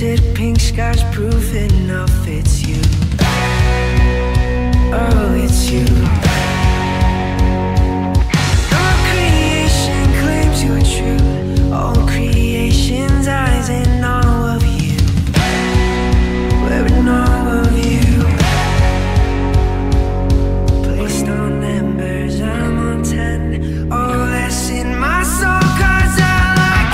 painted pink skies, proof enough it's you. Oh, it's you. All creation claims you're true. All creation's eyes in awe of you. We're in awe of you. Placed on embers, I'm on 10. All that's in my soul, 'cause I like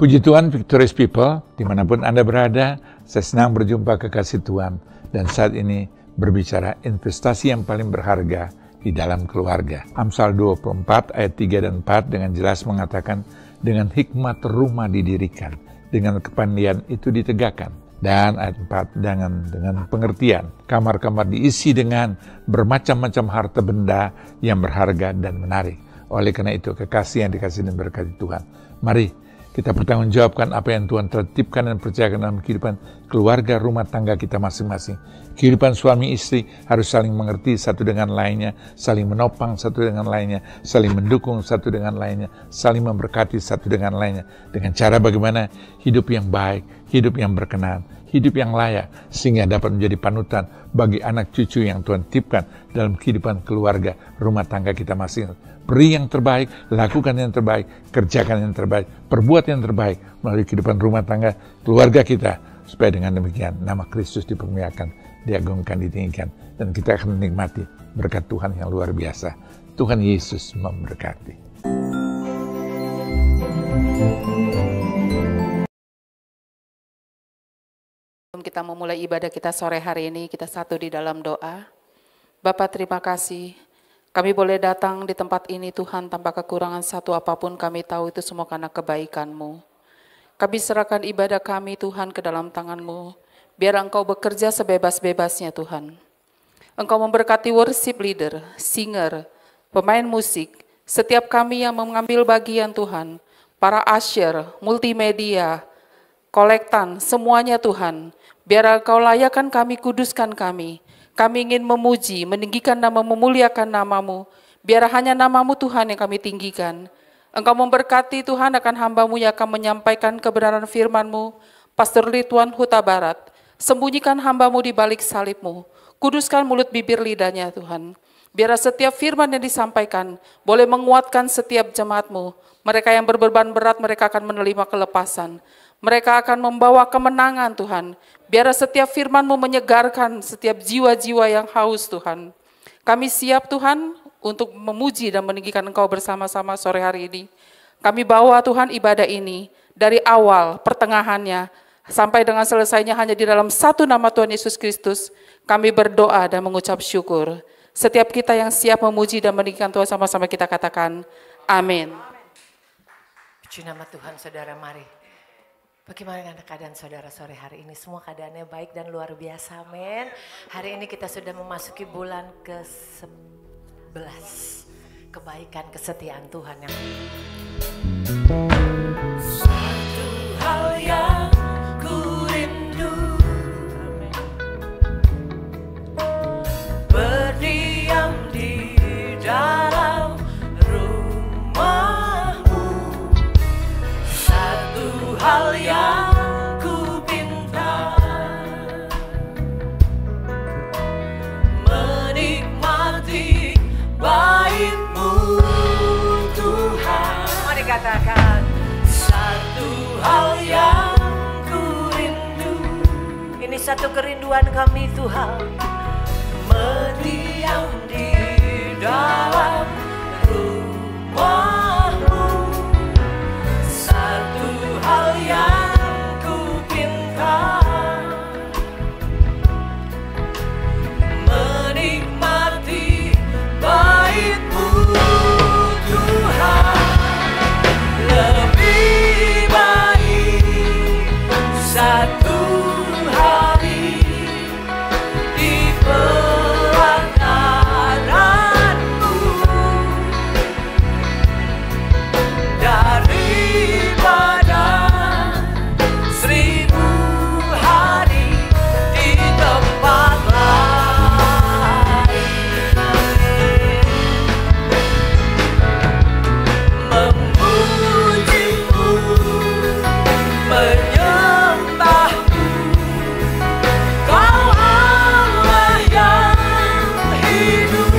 Puji Tuhan, Victorious People, dimanapun Anda berada, saya senang berjumpa kekasih Tuhan, dan saat ini berbicara investasi yang paling berharga di dalam keluarga. Amsal 24 ayat 3 dan 4 dengan jelas mengatakan, dengan hikmat rumah didirikan, dengan kepandaian itu ditegakkan. Dan ayat 4, dengan pengertian, kamar-kamar diisi dengan bermacam-macam harta benda yang berharga dan menarik. Oleh karena itu, kekasih yang dikasihi dan berkati Tuhan, mari kita pertanggungjawabkan apa yang Tuhan tertibkan dan percayakan dalam kehidupan keluarga rumah tangga kita masing-masing. Kehidupan suami istri harus saling mengerti satu dengan lainnya, saling menopang satu dengan lainnya, saling mendukung satu dengan lainnya, saling memberkati satu dengan lainnya. Dengan cara bagaimana? Hidup yang baik, hidup yang berkenan, hidup yang layak, sehingga dapat menjadi panutan bagi anak cucu yang Tuhan titipkan dalam kehidupan keluarga rumah tangga kita masing-masing. Beri yang terbaik, lakukan yang terbaik, kerjakan yang terbaik, perbuat yang terbaik melalui kehidupan rumah tangga keluarga kita, supaya dengan demikian nama Kristus dipermuliakan, diagungkan, ditinggikan, dan kita akan menikmati berkat Tuhan yang luar biasa. Tuhan Yesus memberkati. Sebelum kita memulai ibadah kita sore hari ini, kita satu di dalam doa. Bapa, terima kasih. Kami boleh datang di tempat ini Tuhan tanpa kekurangan satu apapun, kami tahu itu semua karena kebaikan-Mu. Kami serahkan ibadah kami Tuhan ke dalam tangan-Mu, biar Engkau bekerja sebebas-bebasnya Tuhan. Engkau memberkati worship leader, singer, pemain musik, setiap kami yang mengambil bagian Tuhan, para usher, multimedia, kolektan, semuanya Tuhan. Biar Engkau layakkan kami, kuduskan kami. Kami ingin memuji, meninggikan nama, memuliakan nama-Mu. Biar hanya nama-Mu Tuhan yang kami tinggikan. Engkau memberkati Tuhan akan hamba-Mu yang akan menyampaikan kebenaran firman-Mu. Pastor Ridwan Huta Barat, sembunyikan hamba-Mu di balik salib-Mu. Kuduskan mulut bibir lidahnya Tuhan. Biar setiap firman yang disampaikan boleh menguatkan setiap jemaat-Mu. Mereka yang berbeban berat, mereka akan menerima kelepasan. Mereka akan membawa kemenangan Tuhan. Biar setiap firman-Mu menyegarkan setiap jiwa-jiwa yang haus Tuhan. Kami siap Tuhan untuk memuji dan meninggikan Engkau bersama-sama sore hari ini. Kami bawa Tuhan ibadah ini dari awal, pertengahannya, sampai dengan selesainya hanya di dalam satu nama Tuhan Yesus Kristus. Kami berdoa dan mengucap syukur. Setiap kita yang siap memuji dan meninggikan Tuhan sama-sama kita katakan, amin. Puji nama Tuhan, saudara, mari. Bagaimana keadaan saudara sore hari ini? Semua keadaannya baik dan luar biasa, amin. Hari ini kita sudah memasuki bulan ke-11. Kebaikan, kesetiaan Tuhan yang satu hal yang ku rindu, berdiam di dalam rumah-Mu. Satu hal yang ku pinta, menikmati katakan satu hal yang ku rindu. Ini satu kerinduan kami Tuhan, mendiam di dalam rumah-Mu. Satu hal yang ku pinta, menikmati bait-Mu Tuhan. Lebih baik satu hari di pelataran-Mu daripada 1000 hari di tempat lain. Memuji-Mu, menyembah-Mu, Kau Allah yang hidup,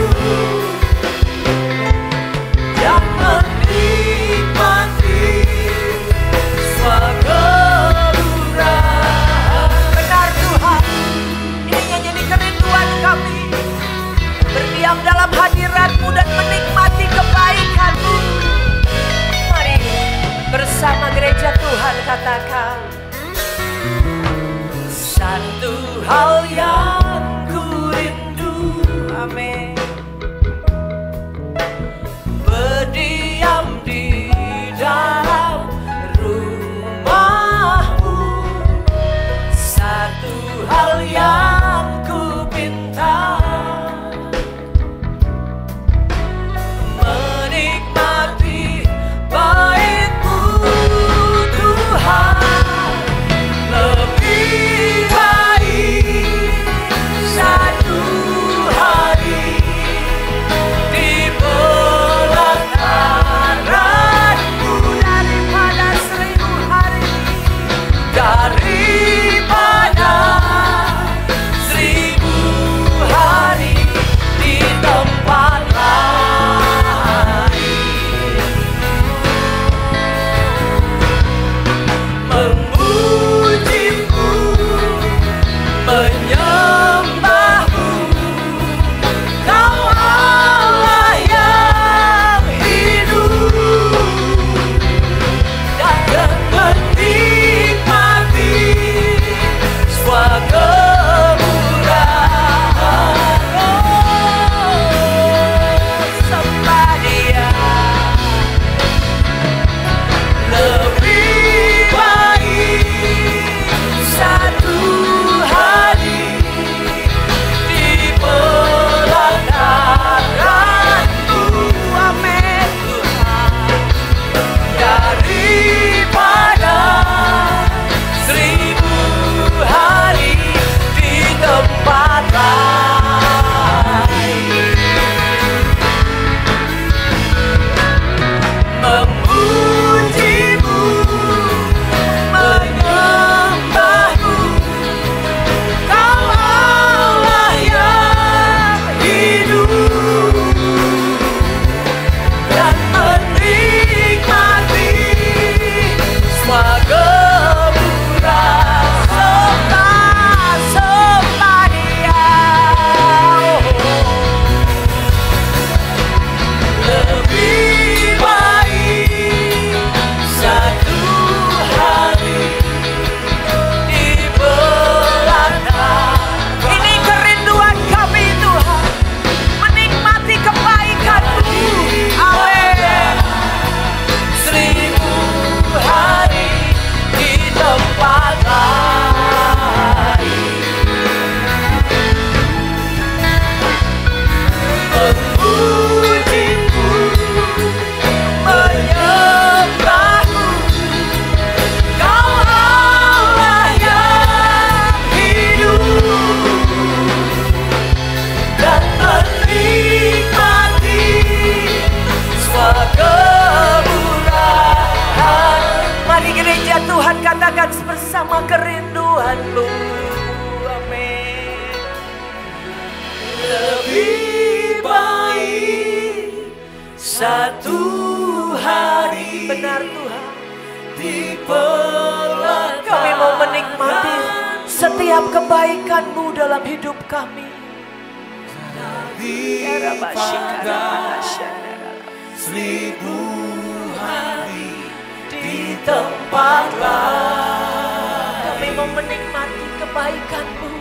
yang menikmati surga murah. Benar Tuhan, ini yang jadi kerinduan kami, berdiam dalam hadirat-Mu dan menikmati kebaikan-Mu. Mari bersama gereja Tuhan katakan satu hal yang ku rindu. Amin. Berdiam di dalam rumah-Mu. Satu hal yang ku pinta, menikmati bait-Mu Tuhan. Lebih baik satu hari di pelataran-Mu daripada 1000 hari, daripada 1000 hari di tempat lain. Memuji-Mu, menyembah-Mu, Kau Allah yang hidup, dan menikmati semua kemurahan. Sembah Dia. Lebih baik satu hari di pelataran-Mu. Amin Tuhan. Daripada 1000 hari di tempat lain. Memuji-Mu, menyembah-Mu, Kau Allah yang hidup, dan menikmati semua kemurahan. Sembah Dia. Lebih baik satu hari di pelataran. Ini kerinduan kami Tuhan, menikmati kebaikan-Mu. Amin. 1000 hari di tempat lain. Memuji-Mu, menyembah-Mu, Kau Allah yang hidup, dan menikmati semua kemurahan. Mari gereja Tuhan katakan bersama kerinduan-Mu. Amin. Lebih baik satu hari benar Tuhan. Kami mau menikmati setiap kebaikan-Mu dalam hidup kami. Seribu hari di tempat lain. Kami mau menikmati kebaikan-Mu.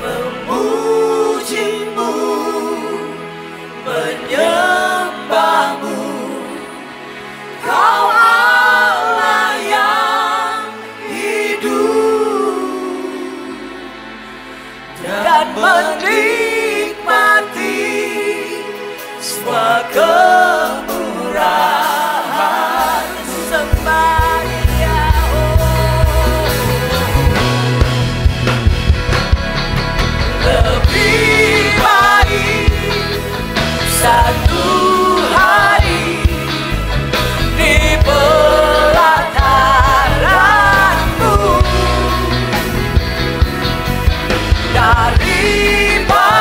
Memuji-Mu, menyembah-Mu, Kau Allah yang hidup, dan menikmati semua kemurahan. Sembah Dia, lebih baik satu hari di pelataran-Mu daripada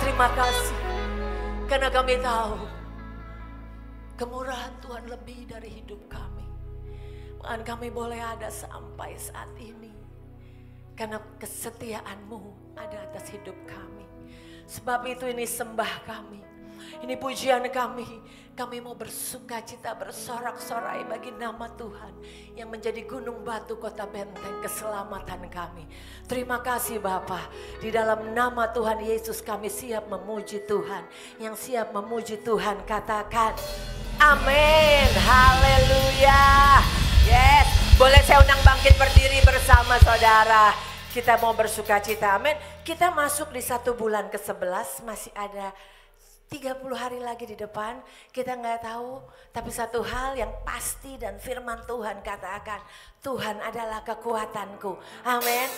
terima kasih. Karena kami tahu kemurahan Tuhan lebih dari hidup kami. Bahkan kami boleh ada sampai saat ini. Karena kesetiaan-Mu ada atas hidup kami. Sebab itu ini sembah kami. Ini pujian kami. Kami mau bersuka cita, bersorak-sorai bagi nama Tuhan yang menjadi gunung batu kota benteng keselamatan kami. Terima kasih Bapa. Di dalam nama Tuhan Yesus kami siap memuji Tuhan. Yang siap memuji Tuhan katakan amin. Haleluya. Yes. Boleh saya undang bangkit berdiri bersama saudara. Kita mau bersuka cita, amin. Kita masuk di 1 bulan ke-11, masih ada 30 hari lagi di depan. Kita nggak tahu, tapi satu hal yang pasti dan firman Tuhan katakan, Tuhan adalah kekuatanku, amin.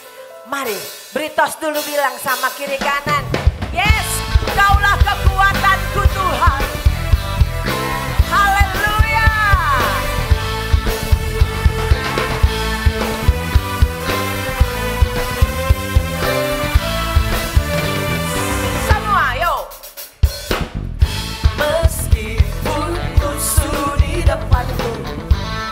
Mari beri tos dulu, bilang sama kiri kanan, yes, Kaulah kekuatanku Tuhan. Haleluya. Meskipun musuh di depanku,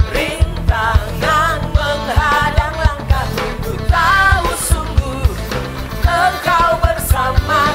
rintangan menghadang langkahku, ku tahu sungguh Engkau bersama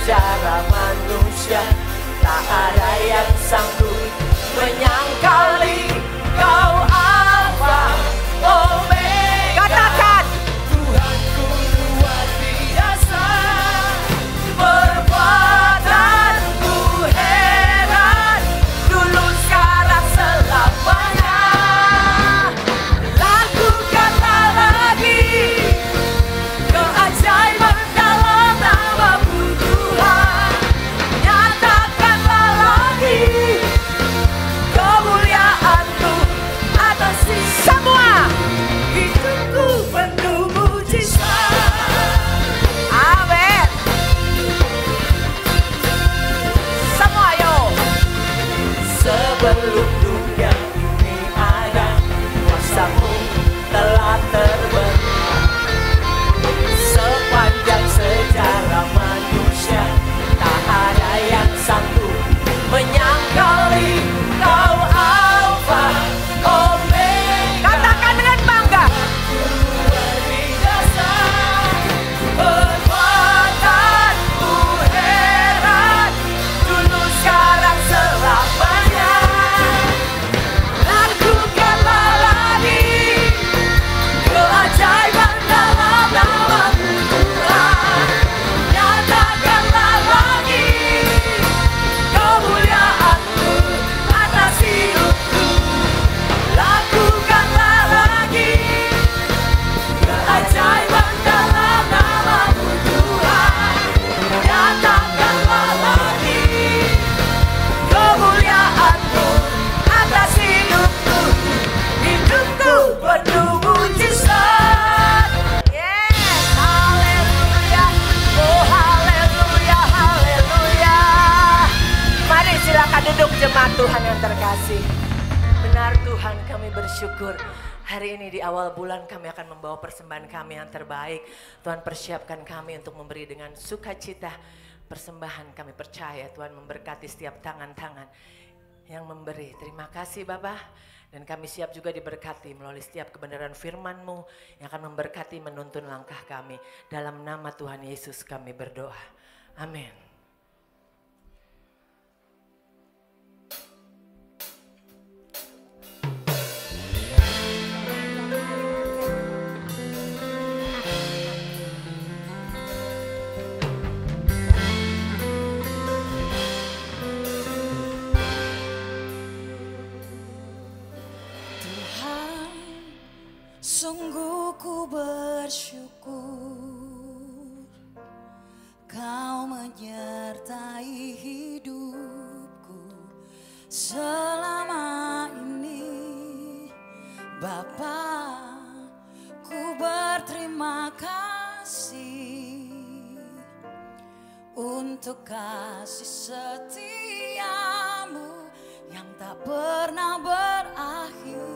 secara manusia, tak ada yang sanggup menyangkali Kau Alfa Omega. Katakan, Tuhanku luar biasa, perbuatanmu heran, dulu sekarang selamanya. Lakukanlah lagi keajaiban dalam nama-Mu Tuhan. Nyatakanlah lagi kemuliaan-Mu atas semua hidupku penuh mujizat. Amin. Semua yo. Sebelum dunia ini ada, kuasa-Mu telah terbentuk. Sepanjang sejarah manusia, tak ada yang sanggup menyangkali Kau Alfa Omega. Katakan dengan bangga, luar biasa, perbuatanmu heran, dulu sekarang selamanya. Lakukanlah lagi keajaiban dalam nama-Mu Tuhan. Nyatakanlah lagi kemuliaan-Mu atas hidupku. Lakukanlah lagi keajaiban dalam nama-Mu Tuhan. Nyatakanlah lagi kemuliaan-Mu atas hidupku. Hidupku penuh mujizat. Yes, haleluya. Oh haleluya, haleluya. Mari silakan duduk jemaat Tuhan yang terkasih. Benar Tuhan, kami bersyukur. Hari ini di awal bulan kami akan membawa persembahan kami yang terbaik. Tuhan persiapkan kami untuk memberi dengan sukacita persembahan. Kami percaya Tuhan memberkati setiap tangan-tangan yang memberi. Terima kasih Bapa. Dan kami siap juga diberkati melalui setiap kebenaran firman-Mu yang akan memberkati menuntun langkah kami. Dalam nama Tuhan Yesus kami berdoa. Amin. Tuhan, sungguh ku bersyukur Kau menyertai hidupku selama ini. Bapa, ku berterima kasih untuk kasih setiamu yang tak pernah berakhir.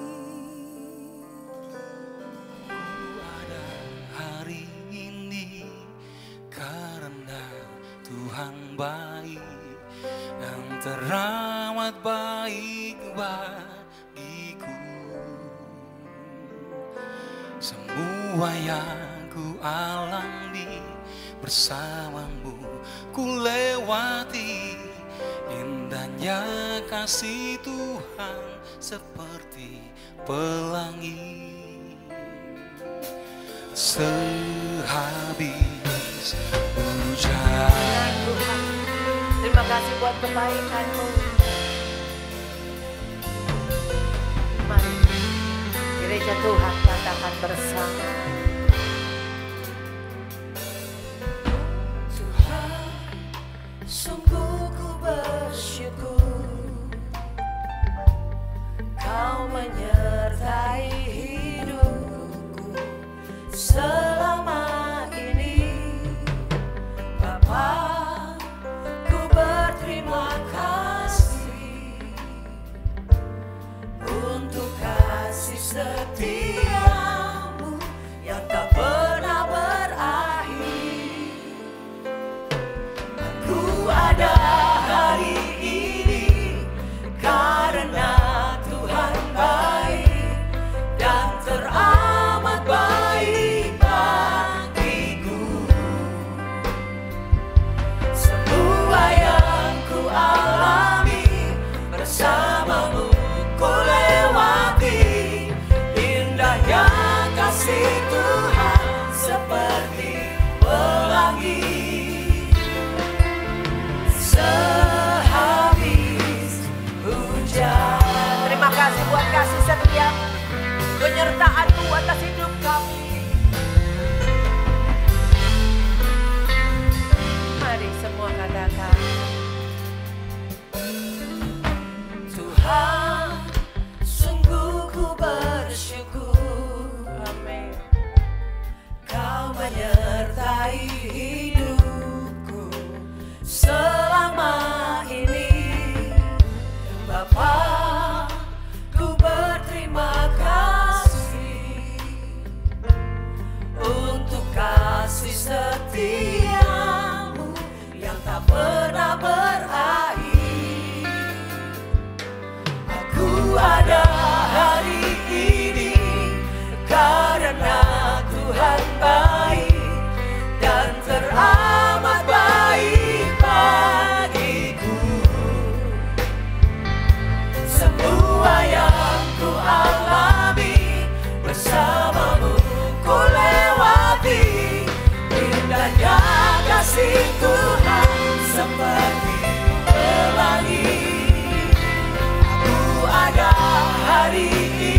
Ada hari ini karena Tuhan baik dan teramat baik bagiku. Semua yang ku alami bersamamu ku lewati. Indahnya kasih Tuhan seperti pelangi. Sehabis hujan. Tuhan, terima kasih buat kebaikan-Mu. Mari gereja Tuhan katakan bersama. Tuhan, sungguh ku bersyukur Kau menyertai hidupku selama ini. Bapa, ku berterima kasih untuk kasih setiamu yang setia, penyertaan-Mu atas hidup kami. Mari semua katakan, Tuhan, sungguh ku bersyukur. Amin. Kau menyertai hidupku selama ini. Bapa, ku berterima kasih untuk kasih setiamu yang tak pernah berakhir. Aku ada hari ini karena Tuhan baik dan teramat baik bagiku. Semua yang ku alami bersamamu ku lewati. Indahnya kasih Tuhan seperti pelangi. Aku ada hari ini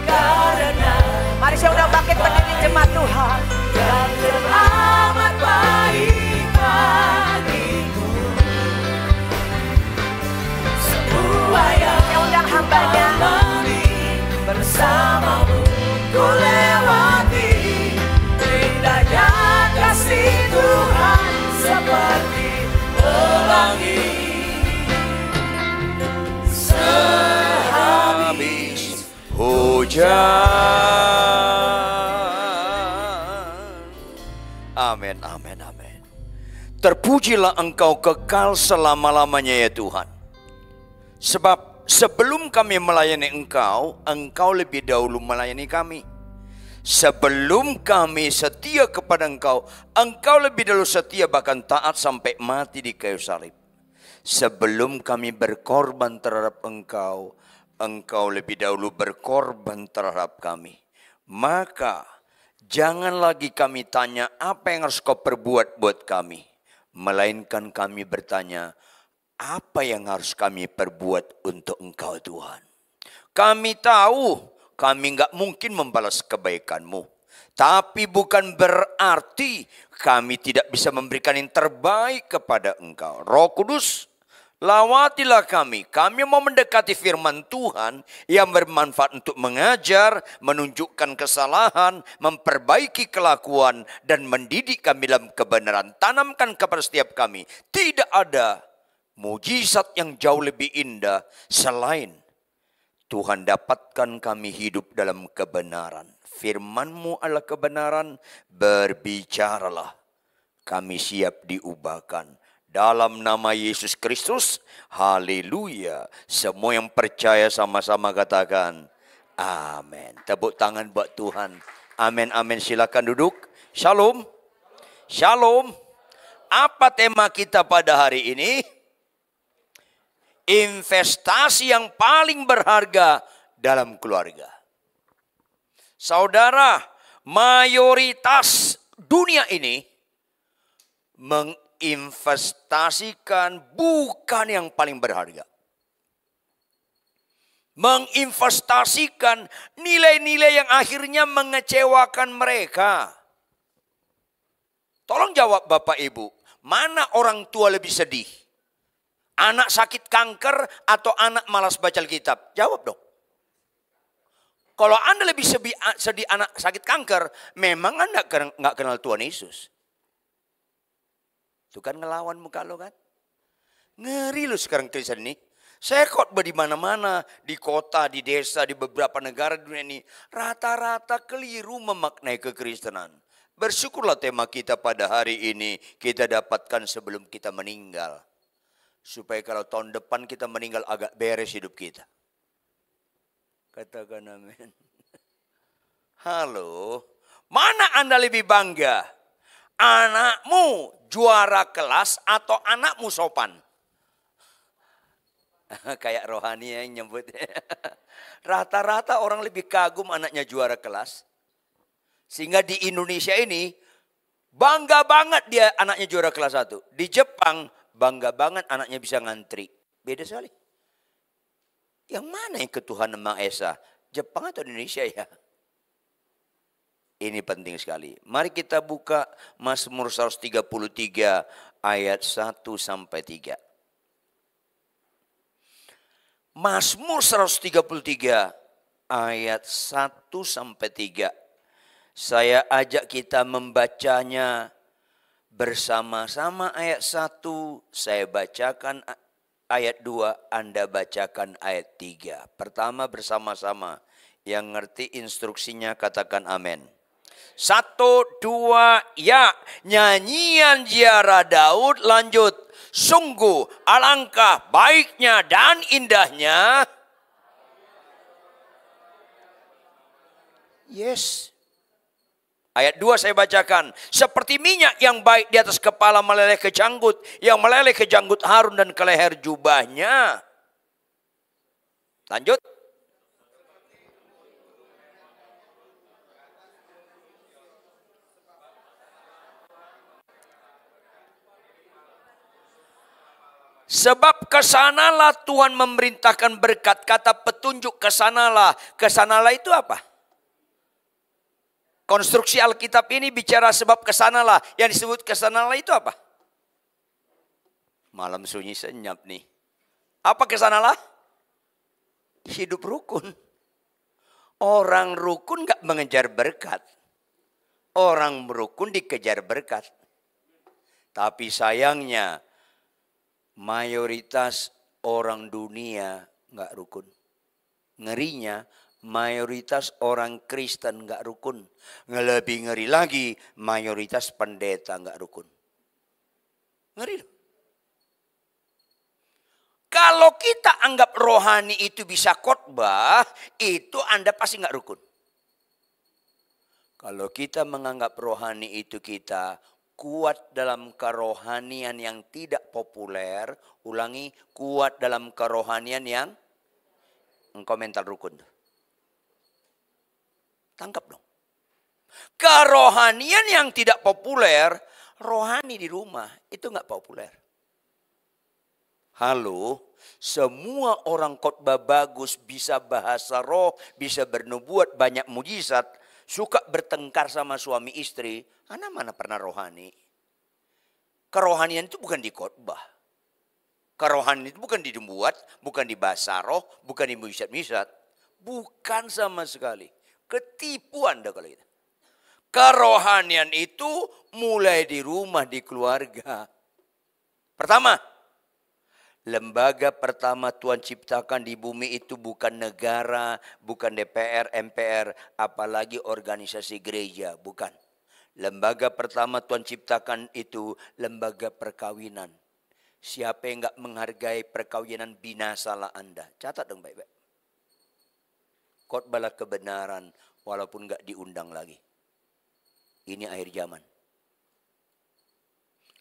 karena mari saya undang bangkit berdiri jemaat Tuhan yang teramat baik bagiku. Semua yang saya undang hambanya bersamamu ku lewati. Indahnya kasih Tuhan seperti pelangi. Sehabis hujan. Amin, amin, amin. Terpujilah Engkau kekal selama-lamanya ya Tuhan. Sebab sebelum kami melayani Engkau, Engkau lebih dahulu melayani kami. Sebelum kami setia kepada Engkau, Engkau lebih dahulu setia bahkan taat sampai mati di kayu salib. Sebelum kami berkorban terhadap Engkau, Engkau lebih dahulu berkorban terhadap kami. Maka jangan lagi kami tanya apa yang harus Kau perbuat buat kami. Melainkan kami bertanya, apa yang harus kami perbuat untuk Engkau Tuhan. Kami tahu kami nggak mungkin membalas kebaikan-Mu. Tapi bukan berarti kami tidak bisa memberikan yang terbaik kepada Engkau. Roh Kudus, lawatilah kami. Kami mau mendekati firman Tuhan yang bermanfaat untuk mengajar, menunjukkan kesalahan, memperbaiki kelakuan, dan mendidik kami dalam kebenaran. Tanamkan kepada setiap kami. Tidak ada mujizat yang jauh lebih indah selain Tuhan dapatkan kami hidup dalam kebenaran. Firman-Mu adalah kebenaran, berbicaralah. Kami siap diubahkan. Dalam nama Yesus Kristus, haleluya. Semua yang percaya sama-sama katakan, amin. Tepuk tangan buat Tuhan. Amin, amin. Silakan duduk. Shalom. Shalom. Apa tema kita pada hari ini? Investasi yang paling berharga dalam keluarga. Saudara, mayoritas dunia ini menginvestasikan bukan yang paling berharga. Menginvestasikan nilai-nilai yang akhirnya mengecewakan mereka. Tolong jawab Bapak Ibu, mana orang tua lebih sedih? Anak sakit kanker atau anak malas baca Alkitab? Jawab dong. Kalau Anda lebih sedih anak sakit kanker, memang Anda nggak kenal Tuhan Yesus. Itu kan ngelawan muka lo kan. Ngeri lo sekarang Kristen ini. Saya khotbah di mana-mana, di kota, di desa, di beberapa negara di dunia ini. Rata-rata keliru memaknai kekristenan. Bersyukurlah tema kita pada hari ini kita dapatkan sebelum kita meninggal. Supaya kalau tahun depan kita meninggal agak beres hidup kita. Katakan amin. Halo, mana Anda lebih bangga? Anakmu juara kelas atau anakmu sopan? Kayak rohani yang nyebut. Rata-rata orang lebih kagum anaknya juara kelas. Sehingga di Indonesia ini bangga banget dia anaknya juara kelas 1. Di Jepang bangga banget anaknya bisa ngantri. Beda sekali. Yang mana yang ketuhanan Maha Esa? Jepang atau Indonesia ya? Ini penting sekali. Mari kita buka Mazmur 133 ayat 1 sampai 3. Mazmur 133 ayat 1 sampai 3. Saya ajak kita membacanya bersama-sama ayat 1. Saya bacakan ayat 2, Anda bacakan ayat 3. Pertama bersama-sama. Yang ngerti instruksinya katakan amin. 1, 2, ya. Nyanyian ziarah Daud lanjut. Sungguh alangkah baiknya dan indahnya. Yes. Ayat 2 saya bacakan. Seperti minyak yang baik di atas kepala meleleh ke janggut. Yang meleleh ke janggut Harun dan ke leher jubahnya. Lanjut. Sebab kesanalah Tuhan memerintahkan berkat. Kata petunjuk kesanalah. Kesanalah itu apa? Konstruksi Alkitab ini bicara sebab kesanalah. Yang disebut kesanalah itu apa? Malam sunyi senyap nih. Apa kesanalah? Hidup rukun. Orang rukun gak mengejar berkat. Orang rukun dikejar berkat. Tapi sayangnya mayoritas orang dunia gak rukun. Ngerinya mayoritas orang Kristen gak rukun. Lebih ngeri lagi mayoritas pendeta gak rukun. Ngeri loh. Kalau kita anggap rohani itu bisa khotbah, itu Anda pasti gak rukun. Kalau kita menganggap rohani itu kita kuat dalam kerohanian yang tidak populer, ulangi, kuat dalam kerohanian yang engkau mental rukun. Tangkap dong. Kerohanian yang tidak populer, rohani di rumah, itu gak populer. Halo, semua orang khotbah bagus, bisa bahasa roh, bisa bernubuat, banyak mujizat, suka bertengkar sama suami istri. Anda mana pernah rohani? Kerohanian itu bukan di khotbah. Kerohanian itu bukan dibuat, bukan di bahasa roh, bukan di mujizat-mujizat. Bukan sama sekali. Ketipu Anda kalau itu. Kerohanian itu mulai di rumah, di keluarga. Pertama, lembaga pertama Tuhan ciptakan di bumi itu bukan negara, bukan DPR, MPR, apalagi organisasi gereja, bukan. Lembaga pertama Tuhan ciptakan itu lembaga perkawinan. Siapa yang enggak menghargai perkawinan, binasalah Anda. Catat dong baik-baik. Khotbahlah kebenaran walaupun enggak diundang lagi. Ini akhir zaman.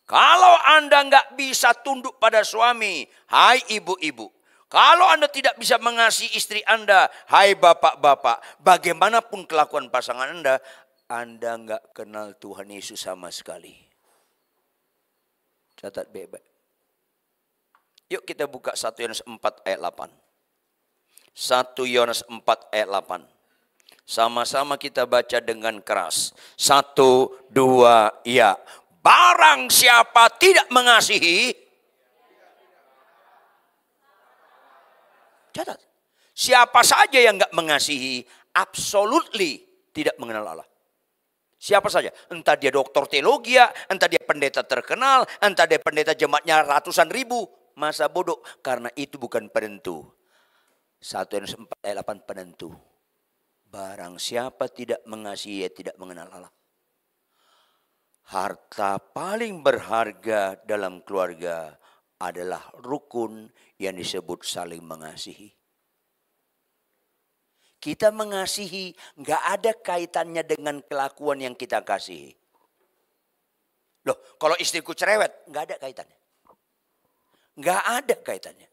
Kalau Anda nggak bisa tunduk pada suami, hai ibu-ibu. Kalau Anda tidak bisa mengasihi istri Anda, hai bapak-bapak. Bagaimanapun kelakuan pasangan Anda nggak kenal Tuhan Yesus sama sekali. Catat baik-baik. Yuk kita buka 1 Yohanes 4 ayat 8. 1 Yohanes 4 ayat 8. Sama-sama kita baca dengan keras. 1, 2, ya. Barang siapa tidak mengasihi, catat, siapa saja yang enggak mengasihi, absolutely tidak mengenal Allah. Siapa saja, entah dia doktor teologi, entah dia pendeta terkenal, entah dia pendeta jemaatnya ratusan ribu, masa bodoh, karena itu bukan penentu. 1 Yohanes 4 ayat 8 penentu. Barang siapa tidak mengasihi, tidak mengenal Allah. Harta paling berharga dalam keluarga adalah rukun yang disebut saling mengasihi. Kita mengasihi nggak ada kaitannya dengan kelakuan yang kita kasihi. Loh, kalau istriku cerewet, nggak ada kaitannya. Nggak ada kaitannya.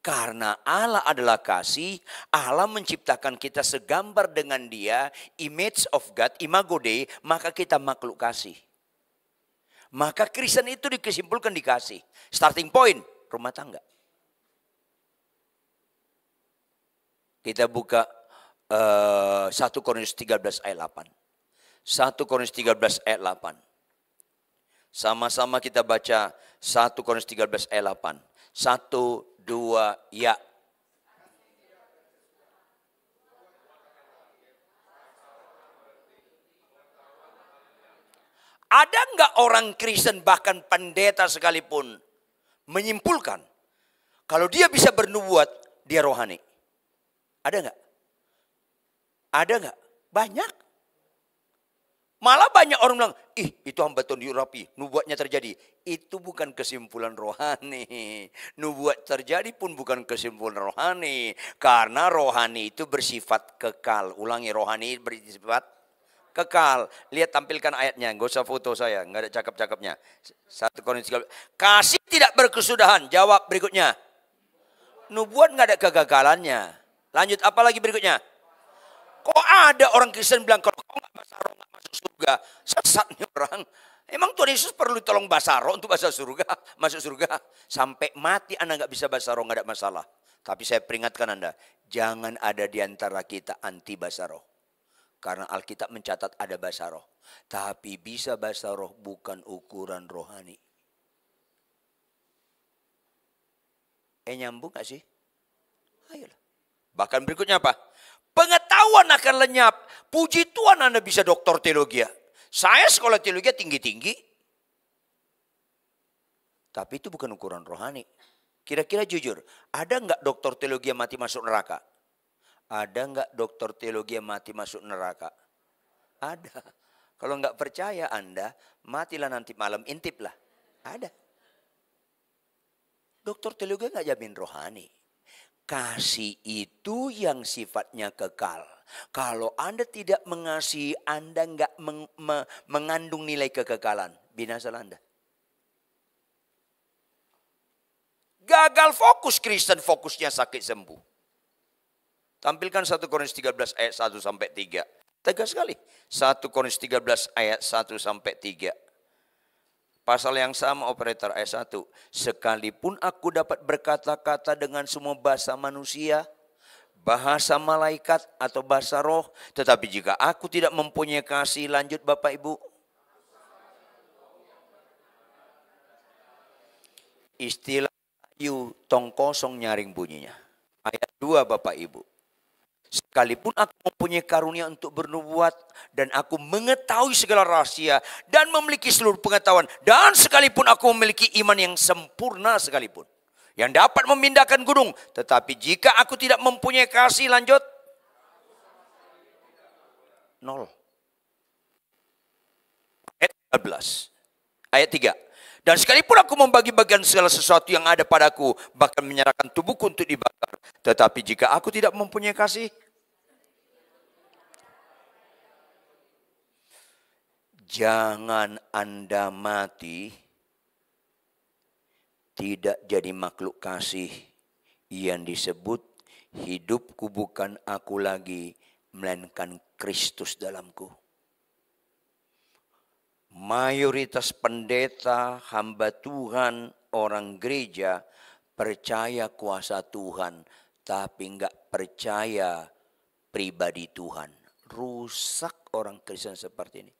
Karena Allah adalah kasih, Allah menciptakan kita segambar dengan Dia, image of God, imago Dei, maka kita makhluk kasih. Maka Kristen itu dikesimpulkan dikasih. Starting point, rumah tangga. Kita buka 1 Korintus 13 ayat 8. 1 Korintus 13 ayat 8. Sama-sama kita baca 1 Korintus 13 ayat 8. 1, 2, ya. Ada nggak orang Kristen bahkan pendeta sekalipun menyimpulkan kalau dia bisa bernubuat, dia rohani? Ada nggak? Ada nggak? Banyak. Malah banyak orang bilang, itu hamba Tuhan diurapi, nubuatnya terjadi. Itu bukan kesimpulan rohani. Nubuat terjadi pun bukan kesimpulan rohani. Karena rohani itu bersifat kekal. Ulangi, rohani bersifat kekal. Lihat, tampilkan ayatnya, gak usah foto saya, nggak ada cakep-cakepnya. 1 Korintus 13. Kasih tidak berkesudahan. Jawab berikutnya. Nubuat nggak ada kegagalannya. Lanjut, apa lagi berikutnya? Kok ada orang Kristen bilang kalau kau nggak bahasa roh nggak masuk surga? Sesat nih orang. Emang Tuhan Yesus perlu tolong bahasa roh untuk masuk surga? Sampai mati Anda nggak bisa bahasa roh, nggak ada masalah. Tapi saya peringatkan Anda, jangan ada di antara kita anti bahasa roh. Karena Alkitab mencatat ada bahasa roh. Tapi bisa bahasa roh bukan ukuran rohani. Nyambung gak sih? Ayolah. Bahkan berikutnya apa? Pengetahuan akan lenyap. Puji Tuhan Anda bisa doktor teologi. Saya sekolah teologi tinggi-tinggi. Tapi itu bukan ukuran rohani. Kira-kira jujur, ada nggak doktor teologi yang mati masuk neraka? Ada nggak doktor teologi yang mati masuk neraka? Ada. Kalau nggak percaya Anda, matilah nanti malam, intiplah. Ada. Doktor teologi nggak jamin rohani. Kasih itu yang sifatnya kekal. Kalau Anda tidak mengasihi, Anda nggak mengandung nilai kekekalan. Binasalah Anda. Gagal fokus Kristen, fokusnya sakit sembuh. Tampilkan 1 Korintus 13 ayat 1 sampai 3. Tegas sekali. 1 Korintus 13 ayat 1 sampai 3. Pasal yang sama operator ayat 1. Sekalipun aku dapat berkata-kata dengan semua bahasa manusia, bahasa malaikat atau bahasa roh, tetapi jika aku tidak mempunyai kasih, lanjut Bapak Ibu. Istilah Yu tong kosong nyaring bunyinya. Ayat 2 Bapak Ibu. Sekalipun aku mempunyai karunia untuk bernubuat dan aku mengetahui segala rahasia dan memiliki seluruh pengetahuan, dan sekalipun aku memiliki iman yang sempurna sekalipun yang dapat memindahkan gunung, tetapi jika aku tidak mempunyai kasih, lanjut, nol. Ayat 13. Ayat 3. Dan sekalipun aku membagi-bagikan segala sesuatu yang ada padaku, bahkan menyerahkan tubuhku untuk dibakar, tetapi jika aku tidak mempunyai kasih, jangan Anda mati tidak jadi makhluk kasih yang disebut hidupku bukan aku lagi, melainkan Kristus dalamku. Mayoritas pendeta, hamba Tuhan, orang gereja percaya kuasa Tuhan, tapi enggak percaya pribadi Tuhan. Rusak orang Kristen seperti ini.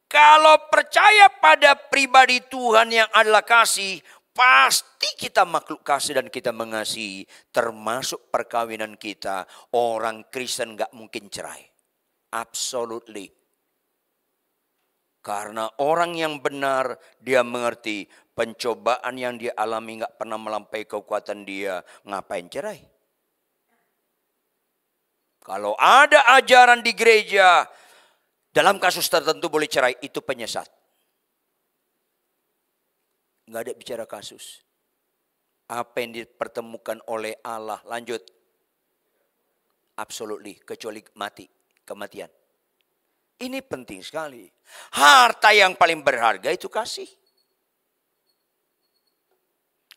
Kalau percaya pada pribadi Tuhan yang adalah kasih, pasti kita makhluk kasih dan kita mengasihi. Termasuk perkawinan kita, orang Kristen enggak mungkin cerai. Absolutely. Karena orang yang benar, dia mengerti pencobaan yang dia alami enggak pernah melampaui kekuatan dia. Ngapain cerai? Kalau ada ajaran di gereja, dalam kasus tertentu boleh cerai, itu penyesat. Enggak ada bicara kasus. Apa yang dipertemukan oleh Allah, lanjut. Absolutely, kecuali mati, kematian. Ini penting sekali. Harta yang paling berharga itu kasih.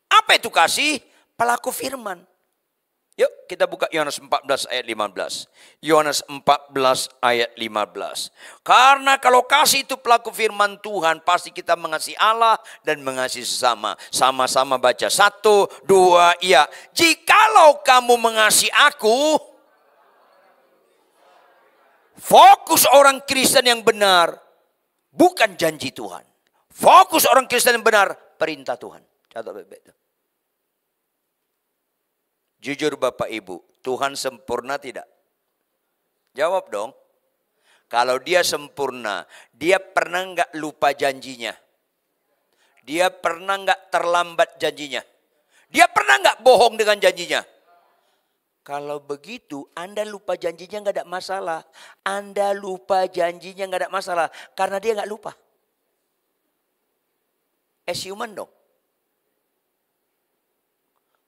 Apa itu kasih? Pelaku firman. Yuk kita buka Yohanes 14 ayat 15. Yohanes 14 ayat 15. Karena kalau kasih itu pelaku firman Tuhan, pasti kita mengasihi Allah dan mengasihi sesama. Sama-sama baca. 1, 2, iya. Jikalau kamu mengasihi aku, fokus orang Kristen yang benar, bukan janji Tuhan. Fokus orang Kristen yang benar, perintah Tuhan. Catat baik-baik. Jujur Bapak Ibu, Tuhan sempurna tidak? Jawab dong. Kalau dia sempurna, dia pernah nggak lupa janjinya? Dia pernah nggak terlambat janjinya? Dia pernah nggak bohong dengan janjinya? Kalau begitu, Anda lupa janjinya nggak ada masalah. Anda lupa janjinya nggak ada masalah. Karena dia nggak lupa. As human dong.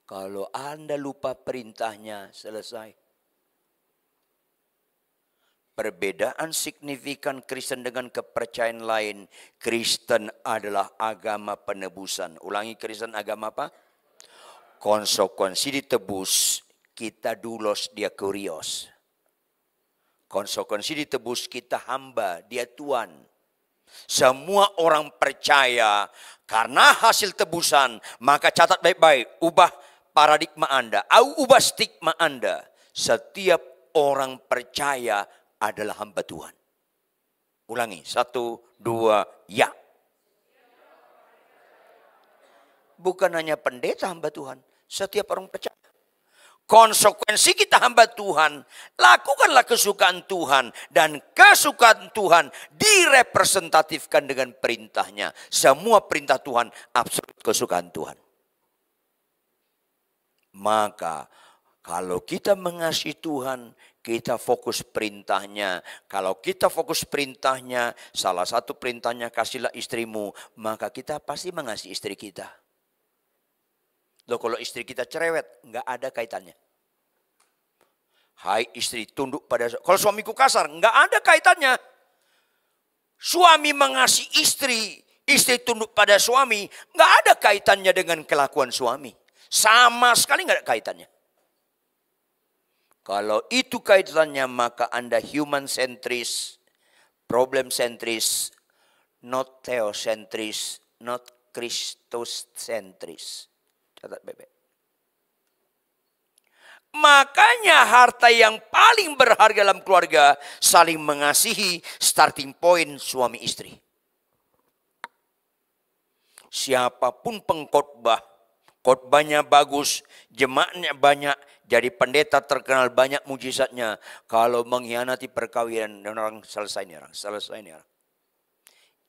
Kalau Anda lupa perintahnya, selesai. Perbedaan signifikan Kristen dengan kepercayaan lain. Kristen adalah agama penebusan. Ulangi, Kristen agama apa? Konsekuensi ditebus, kita dulos, dia kurios. Konsekuensi ditebus, kita hamba, dia Tuhan. Semua orang percaya karena hasil tebusan, maka catat baik-baik, ubah paradigma Anda, ubah stigma Anda. Setiap orang percaya adalah hamba Tuhan. Ulangi, 1, 2, ya. Bukan hanya pendeta hamba Tuhan, setiap orang percaya. Konsekuensi kita hamba Tuhan, lakukanlah kesukaan Tuhan. Dan kesukaan Tuhan direpresentatifkan dengan perintahnya. Semua perintah Tuhan absolut kesukaan Tuhan. Maka kalau kita mengasihi Tuhan, kita fokus perintahnya. Kalau kita fokus perintahnya, salah satu perintahnya kasihlah istrimu, maka kita pasti mengasihi istri kita. Loh, kalau istri kita cerewet, nggak ada kaitannya. Hai istri, tunduk pada suami. Kalau suamiku kasar, nggak ada kaitannya. Suami mengasihi istri, istri tunduk pada suami, nggak ada kaitannya dengan kelakuan suami. Sama sekali nggak ada kaitannya. Kalau itu kaitannya, maka Anda human centris, problem centris, not theocentris, not Christos centris. Catat baik-baik. Makanya harta yang paling berharga dalam keluarga saling mengasihi, starting point suami istri. Siapapun pengkhotbah, khotbahnya bagus, jemaatnya banyak, jadi pendeta terkenal banyak mujizatnya. Kalau mengkhianati perkawinan, orang selesai nih orang, selesai nih orang.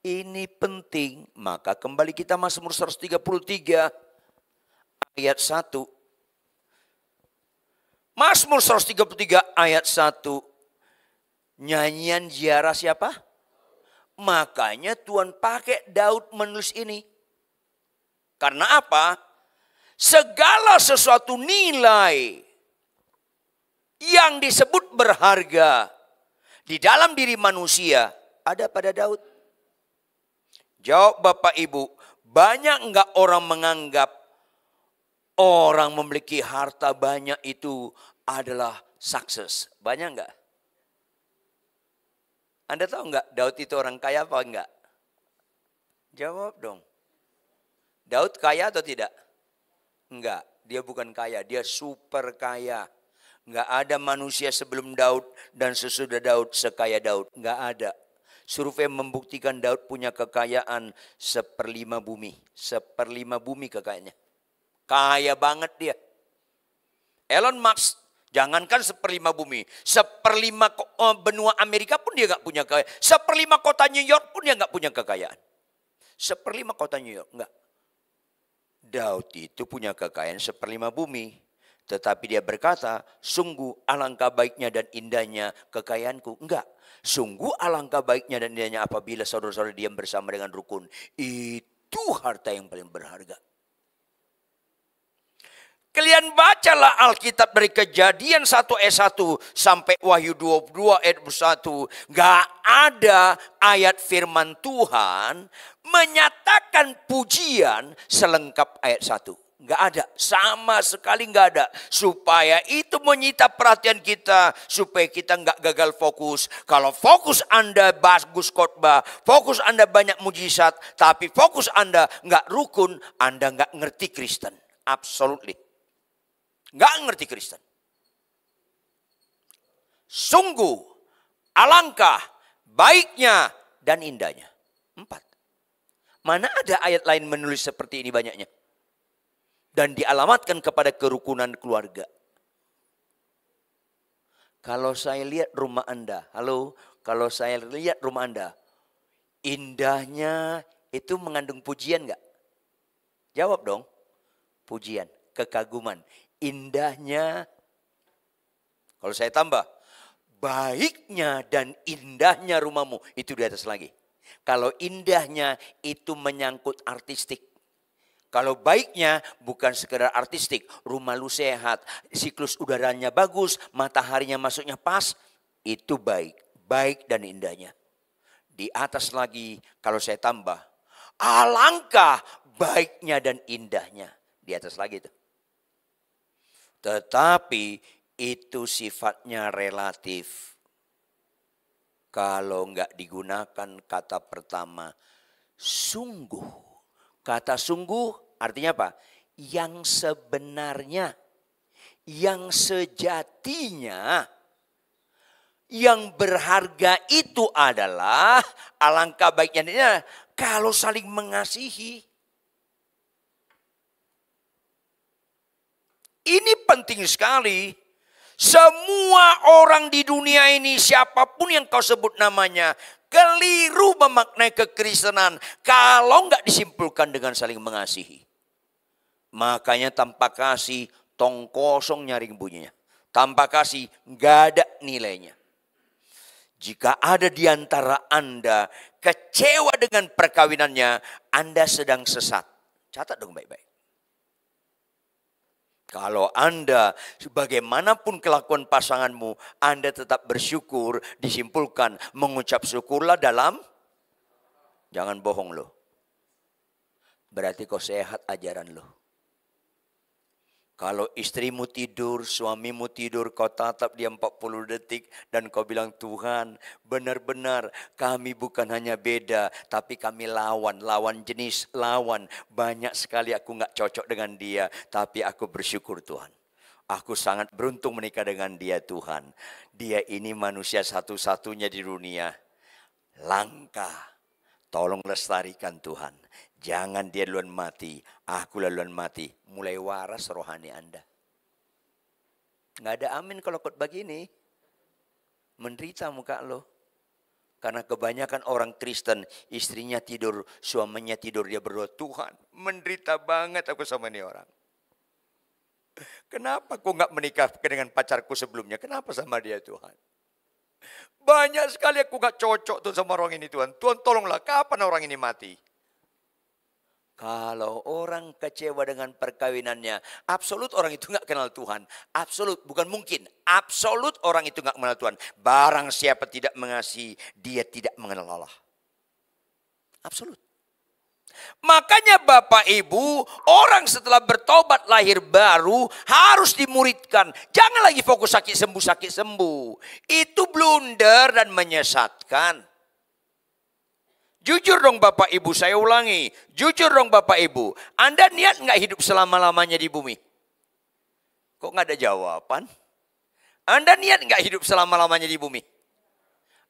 Ini penting, maka kembali kita Mazmur 133 ayat 1. Mazmur 133 ayat 1. Nyanyian ziarah siapa? Makanya Tuhan pakai Daud menulis ini. Karena apa? Segala sesuatu nilai yang disebut berharga di dalam diri manusia ada pada Daud. Jawab Bapak Ibu, banyak enggak orang menganggap orang memiliki harta banyak itu adalah sukses? Banyak enggak? Anda tahu enggak Daud itu orang kaya apa enggak? Jawab dong. Daud kaya atau tidak? Enggak, dia bukan kaya, dia super kaya. Enggak ada manusia sebelum Daud dan sesudah Daud sekaya Daud. Enggak ada. Survei membuktikan Daud punya kekayaan 1/5 bumi. 1/5 bumi kekayaannya. Kaya banget dia. Elon Musk, jangankan 1/5 bumi. 1/5 benua Amerika pun dia enggak punya kekayaan. 1/5 kota New York pun dia enggak punya kekayaan. 1/5 kota New York, enggak. Daud itu punya kekayaan 1/5 bumi. Tetapi dia berkata, sungguh alangkah baiknya dan indahnya kekayaanku. Enggak. Sungguh alangkah baiknya dan indahnya apabila saudara-saudara diam bersama dengan rukun. Itu harta yang paling berharga. Kalian bacalah Alkitab dari Kejadian 1 ayat 1 sampai Wahyu 22 ayat 1. Gak ada ayat firman Tuhan menyatakan pujian selengkap ayat 1. Nggak ada, sama sekali nggak ada. Supaya itu menyita perhatian kita, supaya kita nggak gagal fokus. Kalau fokus Anda bagus khotbah, fokus Anda banyak mujizat, tapi fokus Anda nggak rukun, Anda nggak ngerti Kristen. Absolutely. Nggak ngerti Kristen. Sungguh, alangkah baiknya dan indahnya. 4. Mana ada ayat lain menulis seperti ini banyaknya? Dan dialamatkan kepada kerukunan keluarga. Kalau saya lihat rumah Anda, kalau saya lihat rumah Anda, indahnya itu mengandung pujian enggak? Jawab dong, pujian, kekaguman. Indahnya, kalau saya tambah, baiknya dan indahnya rumahmu, itu di atas lagi. Kalau indahnya itu menyangkut artistik. Kalau baiknya bukan sekedar artistik, rumah lu sehat, siklus udaranya bagus, mataharinya masuknya pas, itu baik. Baik dan indahnya. Di atas lagi kalau saya tambah, alangkah baiknya dan indahnya. Di atas lagi itu. Tetapi itu sifatnya relatif. Kalau enggak digunakan kata pertama, sungguh. Kata sungguh artinya apa? Yang sebenarnya, yang sejatinya, yang berharga itu adalah alangkah baiknya kalau saling mengasihi. Ini penting sekali. Semua orang di dunia ini, siapapun yang kau sebut namanya, keliru memaknai kekristenan kalau nggak disimpulkan dengan saling mengasihi. Makanya tanpa kasih, tong kosong nyaring bunyinya. Tanpa kasih, nggak ada nilainya. Jika ada di antara Anda kecewa dengan perkawinannya, Anda sedang sesat. Catat dong baik-baik. Kalau Anda, bagaimanapun kelakuan pasanganmu, Anda tetap bersyukur, disimpulkan, mengucap syukurlah dalam, jangan bohong loh. Berarti kau sehat ajaran loh. Kalau istrimu tidur, suamimu tidur, kau tatap dia 40 detik dan kau bilang, Tuhan benar-benar kami bukan hanya beda, tapi kami lawan jenis, lawan. Banyak sekali aku gak cocok dengan dia, tapi aku bersyukur Tuhan. Aku sangat beruntung menikah dengan dia Tuhan. Dia ini manusia satu-satunya di dunia. Langka, tolong lestarikan Tuhan. Jangan dia duluan mati, aku duluan mati. Mulai waras rohani Anda. Nggak ada amin kalau kot begini. Menderita muka lo. Karena kebanyakan orang Kristen, istrinya tidur, suaminya tidur, dia berdoa, Tuhan menderita banget aku sama ini orang. Kenapa aku nggak menikah dengan pacarku sebelumnya? Kenapa sama dia Tuhan? Banyak sekali aku nggak cocok tuh sama orang ini Tuhan. Tuhan tolonglah, kapan orang ini mati? Kalau orang kecewa dengan perkawinannya, absolut orang itu nggak kenal Tuhan. Absolut, bukan mungkin. Absolut orang itu nggak kenal Tuhan. Barang siapa tidak mengasihi, dia tidak mengenal Allah. Absolut. Makanya Bapak Ibu, orang setelah bertobat lahir baru harus dimuridkan. Jangan lagi fokus sakit sembuh. Itu blunder dan menyesatkan. Jujur dong Bapak Ibu, saya ulangi. Jujur dong Bapak Ibu. Anda niat nggak hidup selama-lamanya di bumi? Kok nggak ada jawaban? Anda niat nggak hidup selama-lamanya di bumi?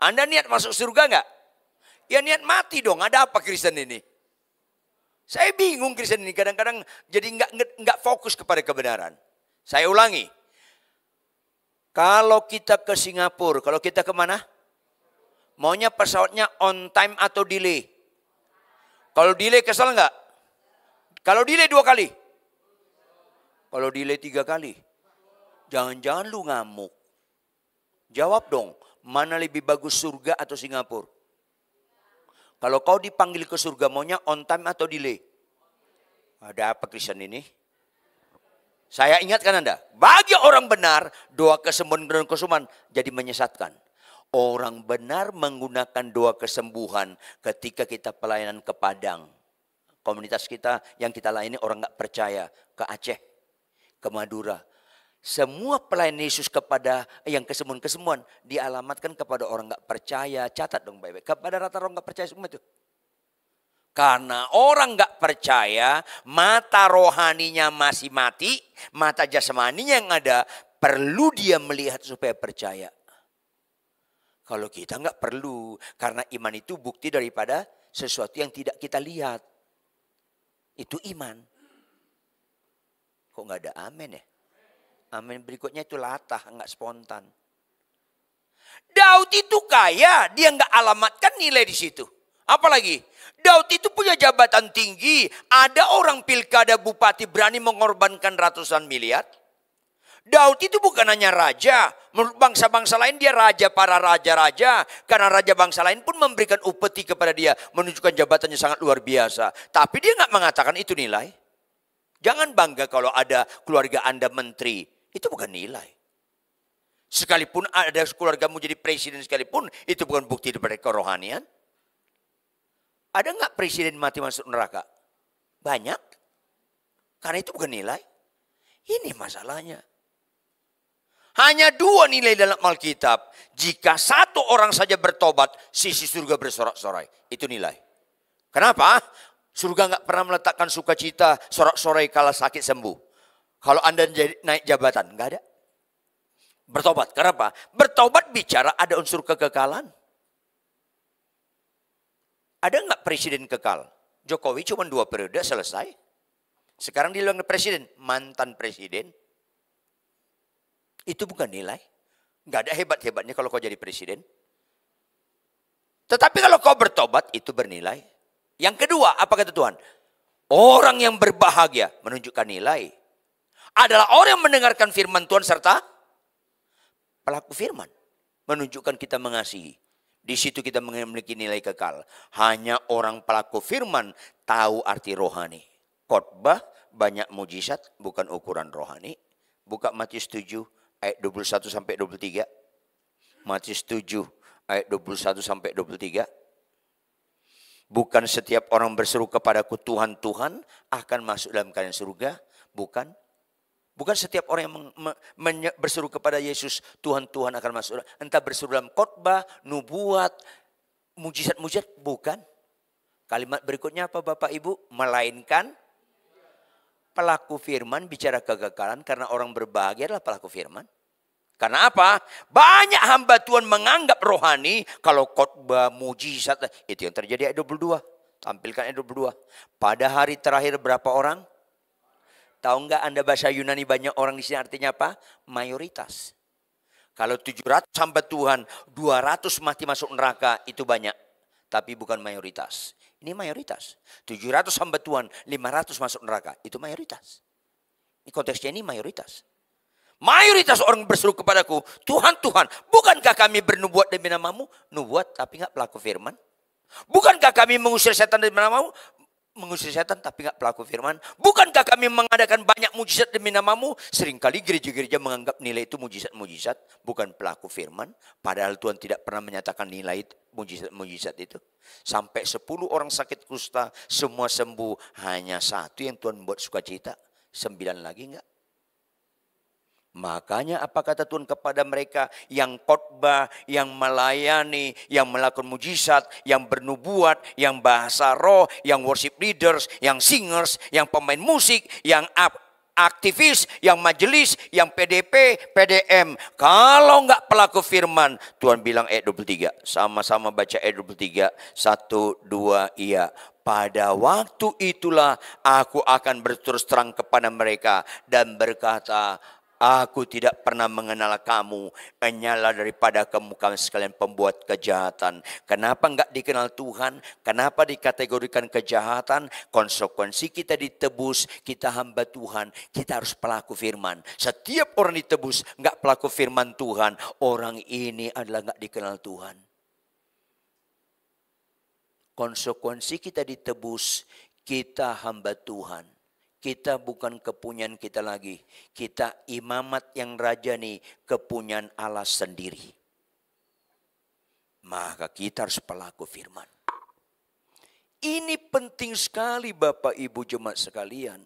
Anda niat masuk surga nggak? Ya niat mati dong, ada apa Kristen ini? Saya bingung Kristen ini, kadang-kadang jadi nggak fokus kepada kebenaran. Saya ulangi. Kalau kita ke Singapura, kalau kita kemana? Maunya pesawatnya on time atau delay? Kalau delay kesal nggak? Kalau delay 2 kali? Kalau delay 3 kali? Jangan-jangan lu ngamuk. Jawab dong, mana lebih bagus surga atau Singapura? Kalau kau dipanggil ke surga maunya on time atau delay? Ada apa Kristen ini? Saya ingatkan Anda, bagi orang benar doa kesembuhan dan kesuman jadi menyesatkan. Orang benar menggunakan doa kesembuhan ketika kita pelayanan ke Padang. Komunitas kita yang kita layani orang nggak percaya ke Aceh, ke Madura. Semua pelayanan Yesus kepada yang kesemuan-kesemuan dialamatkan kepada orang nggak percaya. Catat dong baik-baik. Kepada rata orang nggak percaya semua itu. Karena orang nggak percaya, mata rohaninya masih mati, mata jasmaninya yang ada, perlu dia melihat supaya percaya. Kalau kita nggak perlu, karena iman itu bukti daripada sesuatu yang tidak kita lihat. Itu iman. Kok nggak ada amin ya? Amin berikutnya itu latah, nggak spontan. Daud itu kaya, dia nggak alamatkan nilai di situ. Apalagi Daud itu punya jabatan tinggi. Ada orang pilkada bupati berani mengorbankan ratusan miliar. Daud itu bukan hanya raja. Menurut bangsa-bangsa lain dia raja para raja-raja. Karena raja bangsa lain pun memberikan upeti kepada dia. Menunjukkan jabatannya sangat luar biasa. Tapi dia nggak mengatakan itu nilai. Jangan bangga kalau ada keluarga Anda menteri. Itu bukan nilai. Sekalipun ada keluargamu jadi presiden sekalipun. Itu bukan bukti daripada kerohanian. Ada nggak presiden mati masuk neraka? Banyak. Karena itu bukan nilai. Ini masalahnya. Hanya dua nilai dalam Alkitab. Jika satu orang saja bertobat, sisi surga bersorak-sorai. Itu nilai. Kenapa? Surga nggak pernah meletakkan sukacita, sorak-sorai kala sakit sembuh. Kalau Anda naik jabatan, nggak ada. Bertobat, kenapa? Bertobat bicara ada unsur kekekalan. Ada nggak presiden kekal? Jokowi cuma 2 periode selesai. Sekarang dia bilang presiden, mantan presiden. Itu bukan nilai. Nggak ada hebat-hebatnya kalau kau jadi presiden. Tetapi kalau kau bertobat, itu bernilai. Yang kedua, apa kata Tuhan? Orang yang berbahagia menunjukkan nilai. Adalah orang yang mendengarkan firman Tuhan serta pelaku firman. Menunjukkan kita mengasihi. Di situ kita memiliki nilai kekal. Hanya orang pelaku firman tahu arti rohani. Khotbah banyak mujizat bukan ukuran rohani. Buka Matius 7 ayat 21 sampai 23. Matius 7 ayat 21 sampai 23. Bukan setiap orang berseru kepadaku Tuhan, Tuhan akan masuk dalam kerajaan surga. Bukan. Bukan setiap orang yang berseru kepada Yesus, Tuhan, Tuhan akan masuk. Entah berseru dalam khotbah, nubuat, mujizat-mujizat. Bukan. Kalimat berikutnya apa Bapak Ibu? Melainkan pelaku firman bicara kekekalan. Karena orang berbahagia adalah pelaku firman. Karena apa? Banyak hamba Tuhan menganggap rohani. Kalau khotbah, mujizat. Itu yang terjadi ayat 22. Tampilkan ayat 22. Pada hari terakhir berapa orang? Tahu nggak Anda bahasa Yunani banyak orang di sini artinya apa? Mayoritas. Kalau 700 hamba Tuhan, 200 mati masuk neraka itu banyak. Tapi bukan mayoritas. Ini mayoritas. 700 hamba Tuhan, 500 masuk neraka. Itu mayoritas. Ini konteksnya ini mayoritas. Mayoritas orang berseru kepadaku, Tuhan, Tuhan, bukankah kami bernubuat demi namamu? Nubuat tapi nggak pelaku firman. Bukankah kami mengusir setan demi namamu? Mengusir setan tapi nggak pelaku firman. Bukankah kami mengadakan banyak mujizat demi namamu? Seringkali gereja-gereja menganggap nilai itu mujizat-mujizat, bukan pelaku firman. Padahal Tuhan tidak pernah menyatakan nilai mujizat-mujizat itu. Sampai 10 orang sakit kusta, semua sembuh. Hanya 1 yang Tuhan buat sukacita. 9 lagi enggak. Makanya apa kata Tuhan kepada mereka yang khotbah, yang melayani, yang melakukan mujizat, yang bernubuat, yang bahasa roh, yang worship leaders, yang singers, yang pemain musik, yang aktivis, yang majelis, yang PDP, PDM. Kalau enggak pelaku firman, Tuhan bilang ayat 23. Sama-sama baca ayat 23. 1, 2, iya. Pada waktu itulah aku akan berterus terang kepada mereka dan berkata, aku tidak pernah mengenal kamu, hanyalah daripada kamu sekalian pembuat kejahatan. Kenapa enggak dikenal Tuhan? Kenapa dikategorikan kejahatan? Konsekuensi kita ditebus, kita hamba Tuhan, kita harus pelaku firman. Setiap orang ditebus, enggak pelaku firman Tuhan, orang ini adalah enggak dikenal Tuhan. Konsekuensi kita ditebus, kita hamba Tuhan. Kita bukan kepunyaan kita lagi. Kita imamat yang raja nih, kepunyaan Allah sendiri. Maka kita harus pelaku firman. Ini penting sekali Bapak Ibu jemaat sekalian.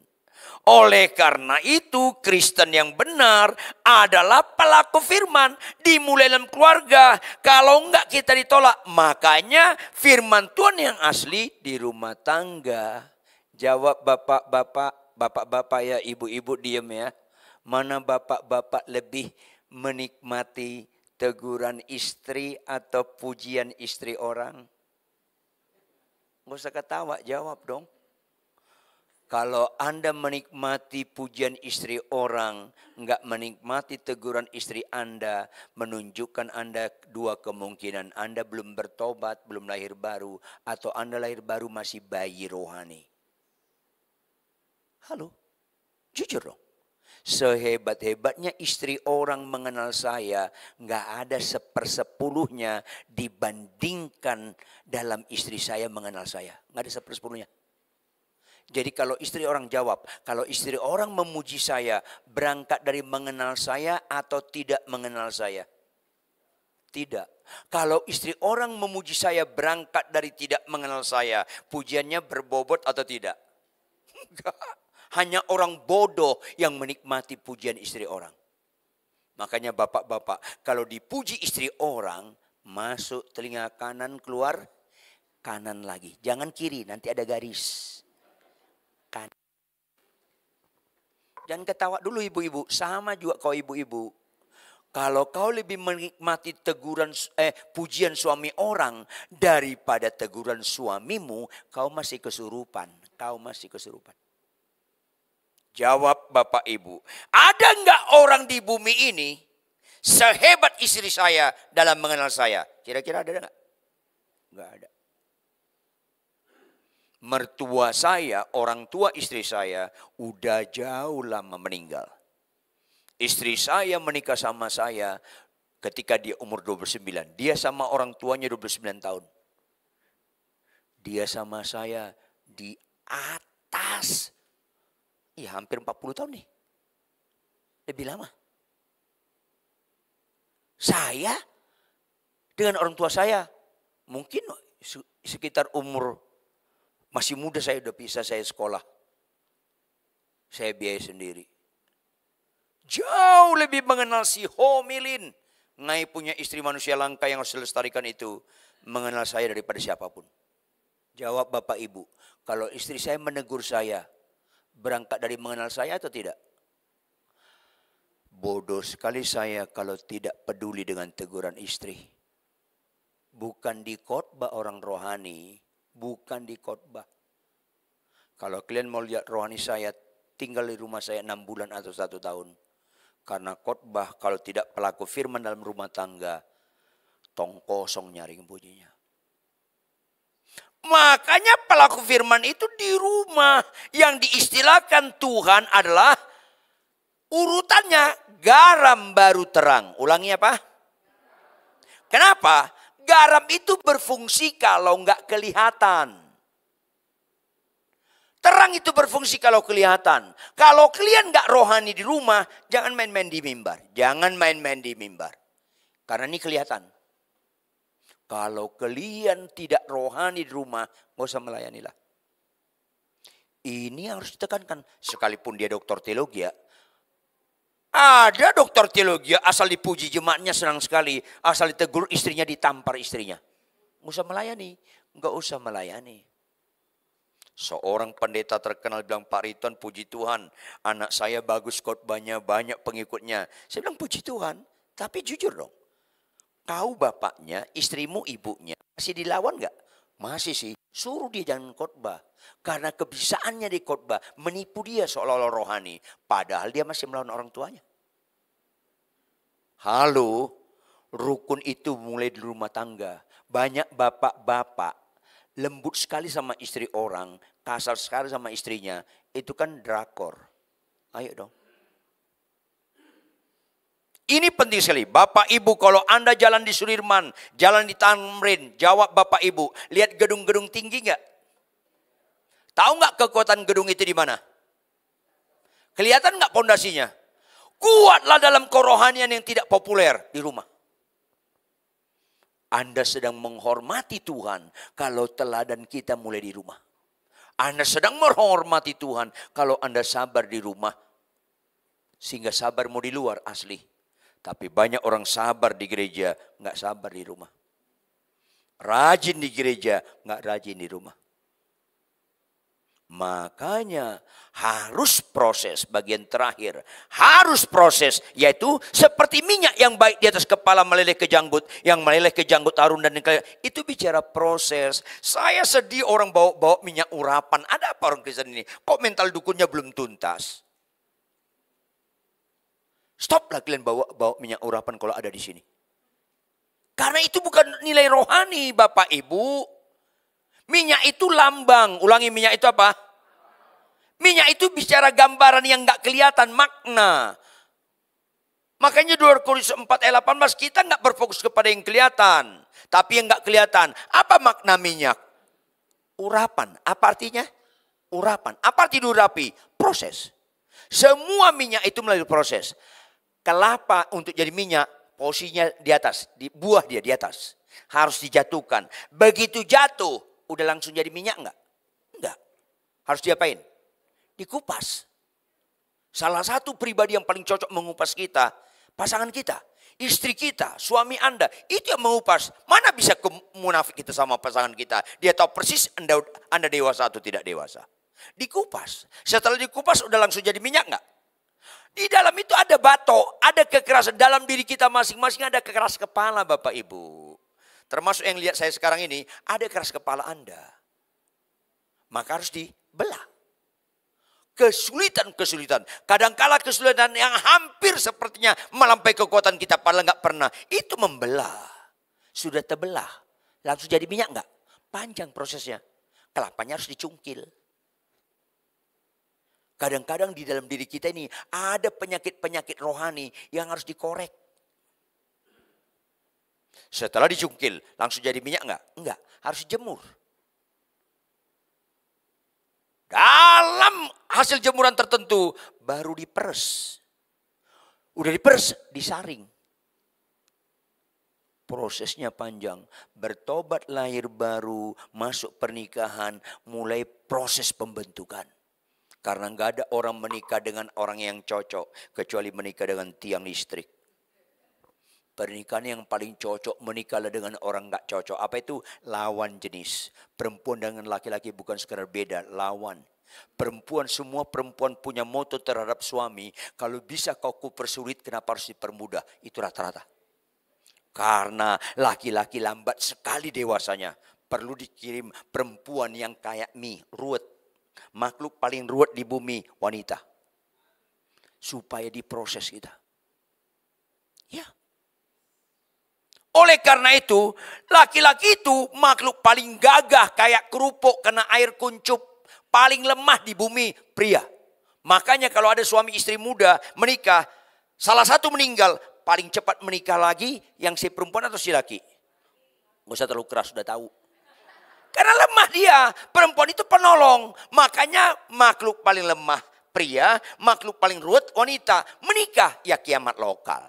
Oleh karena itu Kristen yang benar adalah pelaku firman. Dimulai dalam keluarga. Kalau enggak kita ditolak. Makanya firman Tuhan yang asli di rumah tangga. Jawab bapak-bapak ya, ibu-ibu diam ya. Mana bapak-bapak lebih menikmati teguran istri atau pujian istri orang? Nggak usah ketawa, jawab dong. Kalau Anda menikmati pujian istri orang, nggak menikmati teguran istri Anda, menunjukkan Anda dua kemungkinan. Anda belum bertobat, belum lahir baru, atau Anda lahir baru masih bayi rohani. Halo, jujur dong. Sehebat-hebatnya istri orang mengenal saya, nggak ada 1/10 dibandingkan dalam istri saya mengenal saya. Nggak ada 1/10. Jadi kalau istri orang jawab, kalau istri orang memuji saya, berangkat dari mengenal saya atau tidak mengenal saya? Tidak. Kalau istri orang memuji saya, berangkat dari tidak mengenal saya, pujiannya berbobot atau tidak? Enggak. Hanya orang bodoh yang menikmati pujian istri orang. Makanya bapak-bapak, kalau dipuji istri orang, masuk telinga kanan, keluar kanan lagi. Jangan kiri, nanti ada garis. Kanan. Jangan ketawa dulu ibu-ibu, sama juga kau ibu-ibu. Kalau kau lebih menikmati pujian suami orang daripada teguran suamimu, kau masih kesurupan. Jawab Bapak Ibu, ada enggak orang di bumi ini sehebat istri saya dalam mengenal saya? Kira-kira ada enggak? Enggak ada. Mertua saya, orang tua istri saya udah jauh lama meninggal. Istri saya menikah sama saya ketika dia umur 29. Dia sama orang tuanya 29 tahun. Dia sama saya di atas. Ya hampir 40 tahun nih. Lebih lama. Saya dengan orang tua saya mungkin sekitar umur masih muda, saya udah bisa saya sekolah. Saya biaya sendiri. Jauh lebih mengenal si Homilin. Ngai punya istri manusia langka yang harus dilestarikan itu. Mengenal saya daripada siapapun. Jawab Bapak Ibu. Kalau istri saya menegur saya, berangkat dari mengenal saya atau tidak? Bodoh sekali saya kalau tidak peduli dengan teguran istri. Bukan di khotbah orang rohani. Bukan di khotbah. Kalau kalian mau lihat rohani saya, tinggal di rumah saya 6 bulan atau 1 tahun. Karena khotbah kalau tidak pelaku firman dalam rumah tangga, tong kosong nyaring pujinya. Makanya pelaku firman itu di rumah. Yang diistilahkan Tuhan adalah urutannya garam baru terang. Ulangi apa? Kenapa? Garam itu berfungsi kalau enggak kelihatan. Terang itu berfungsi kalau kelihatan. Kalau kalian enggak rohani di rumah, jangan main-main di mimbar. Jangan main-main di mimbar. Karena ini kelihatan. Kalau kalian tidak rohani di rumah, nggak usah melayanilah. Ini harus ditekankan. Sekalipun dia doktor teologi ya. Ada doktor teologi asal dipuji jemaatnya senang sekali. Asal ditegur istrinya, ditampar istrinya. Nggak usah melayani. Nggak usah melayani. Seorang pendeta terkenal bilang, Pak Riton puji Tuhan. Anak saya bagus khotbahnya, banyak pengikutnya. Saya bilang puji Tuhan. Tapi jujur dong. Kau bapaknya, istrimu ibunya, masih dilawan gak? Masih sih, suruh dia jangan khotbah. Karena kebisaannya di khotbah, menipu dia seolah-olah rohani. Padahal dia masih melawan orang tuanya. Halo, rukun itu mulai di rumah tangga. Banyak bapak-bapak, lembut sekali sama istri orang, kasar sekali sama istrinya. Itu kan drakor. Ayo dong. Ini penting sekali. Bapak Ibu kalau Anda jalan di Sudirman, jalan di Tamrin, jawab Bapak Ibu. Lihat gedung-gedung tinggi enggak? Tahu enggak kekuatan gedung itu di mana? Kelihatan enggak pondasinya? Kuatlah dalam kerohanian yang tidak populer di rumah. Anda sedang menghormati Tuhan kalau teladan kita mulai di rumah. Anda sedang menghormati Tuhan kalau Anda sabar di rumah. Sehingga sabar mau di luar asli. Tapi banyak orang sabar di gereja, nggak sabar di rumah. Rajin di gereja, nggak rajin di rumah. Makanya harus proses bagian terakhir. Harus proses, yaitu seperti minyak yang baik di atas kepala meleleh ke janggut. Yang meleleh ke janggut harun dan itu bicara proses. Saya sedih orang bawa minyak urapan. Ada apa orang Kristen ini? Kok mental dukunnya belum tuntas? Stoplah kalian bawa minyak urapan kalau ada di sini. Karena itu bukan nilai rohani Bapak Ibu. Minyak itu lambang. Ulangi, minyak itu apa? Minyak itu bicara gambaran yang nggak kelihatan, makna. Makanya 2 Korintus 4 ayat 18 kita nggak berfokus kepada yang kelihatan. Tapi yang nggak kelihatan. Apa makna minyak? Urapan. Apa artinya? Urapan. Apa arti diurapi? Proses. Semua minyak itu melalui proses. Kelapa untuk jadi minyak, posisinya di atas. Buah dia di atas. Harus dijatuhkan. Begitu jatuh, udah langsung jadi minyak enggak? Enggak. Harus diapain? Dikupas. Salah satu pribadi yang paling cocok mengupas kita, pasangan kita, istri kita, suami Anda, itu yang mengupas. Mana bisa munafik kita sama pasangan kita? Dia tahu persis Anda dewasa atau tidak dewasa. Dikupas. Setelah dikupas udah langsung jadi minyak enggak? Di dalam itu ada batok, ada kekerasan. Dalam diri kita masing-masing ada keras kepala Bapak Ibu. Termasuk yang lihat saya sekarang ini, ada keras kepala Anda. Maka harus dibelah. Kesulitan-kesulitan. Kadangkala kesulitan yang hampir sepertinya melampaui kekuatan kita. Padahal nggak pernah. Itu membelah. Sudah terbelah. Langsung jadi minyak nggak? Panjang prosesnya. Kelapanya harus dicungkil. Kadang-kadang di dalam diri kita ini ada penyakit-penyakit rohani yang harus dikorek. Setelah dicungkil, langsung jadi minyak enggak? Enggak, harus dijemur. Dalam hasil jemuran tertentu, baru diperes. Udah diperes, disaring. Prosesnya panjang. Bertobat lahir baru, masuk pernikahan, mulai proses pembentukan. Karena nggak ada orang menikah dengan orang yang cocok kecuali menikah dengan tiang listrik. Pernikahan yang paling cocok menikahlah dengan orang nggak cocok. Apa itu? Lawan jenis. Perempuan dengan laki-laki bukan sekedar beda, lawan. Perempuan, semua perempuan punya moto terhadap suami. Kalau bisa kau kupersulit, kenapa harus dipermudah? Itu rata-rata. Karena laki-laki lambat sekali dewasanya. Perlu dikirim perempuan yang kayak mie, ruwet. Makhluk paling ruwet di bumi, wanita. Supaya diproses kita. Ya. Oleh karena itu, laki-laki itu makhluk paling gagah kayak kerupuk kena air kuncup. Paling lemah di bumi, pria. Makanya kalau ada suami istri muda menikah, salah satu meninggal, paling cepat menikah lagi yang si perempuan atau si laki? Gak usah terlalu keras, sudah tahu. Karena lemah dia, perempuan itu penolong. Makanya makhluk paling lemah pria, makhluk paling ruwet wanita. Menikah ya kiamat lokal.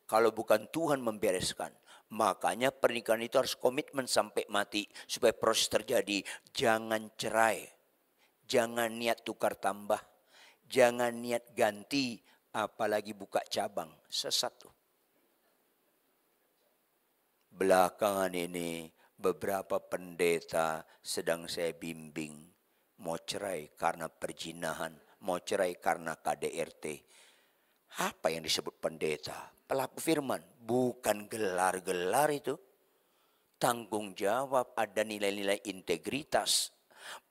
Kalau bukan Tuhan membereskan. Makanya pernikahan itu harus komitmen sampai mati. Supaya proses terjadi. Jangan cerai. Jangan niat tukar tambah. Jangan niat ganti. Apalagi buka cabang. Sesat tuh. Belakangan ini beberapa pendeta sedang saya bimbing. Mau cerai karena perjinahan. Mau cerai karena KDRT. Apa yang disebut pendeta? Pelaku firman. Bukan gelar-gelar itu. Tanggung jawab, ada nilai-nilai integritas.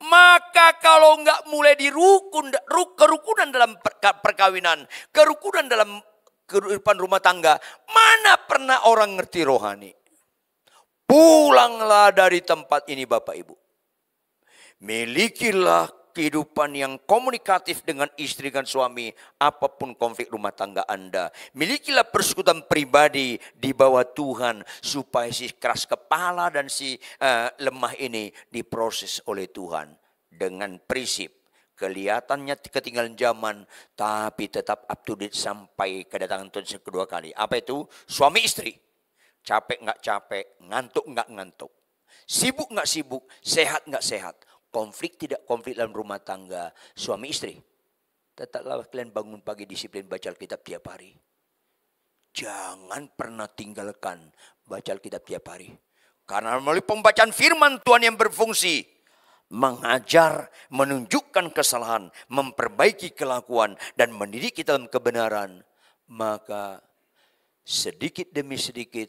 Maka kalau enggak mulai di kerukunan dalam perkawinan. Kerukunan dalam kehidupan rumah tangga. Mana pernah orang ngerti rohani? Pulanglah dari tempat ini Bapak Ibu. Milikilah kehidupan yang komunikatif dengan istri dan suami. Apapun konflik rumah tangga Anda. Milikilah persekutuan pribadi di bawah Tuhan. Supaya si keras kepala dan si lemah ini diproses oleh Tuhan. Dengan prinsip. Kelihatannya ketinggalan zaman. Tapi tetap up to date sampai kedatangan Tuhan kedua kali. Apa itu? Suami istri. capek nggak capek, ngantuk nggak ngantuk, sibuk nggak sibuk, sehat nggak sehat, konflik tidak konflik dalam rumah tangga suami istri. Tetaplah kalian bangun pagi disiplin baca Alkitab tiap hari. Jangan pernah tinggalkan baca Alkitab tiap hari. Karena melalui pembacaan firman Tuhan yang berfungsi mengajar, menunjukkan kesalahan, memperbaiki kelakuan, dan mendidik kita dalam kebenaran. Maka sedikit demi sedikit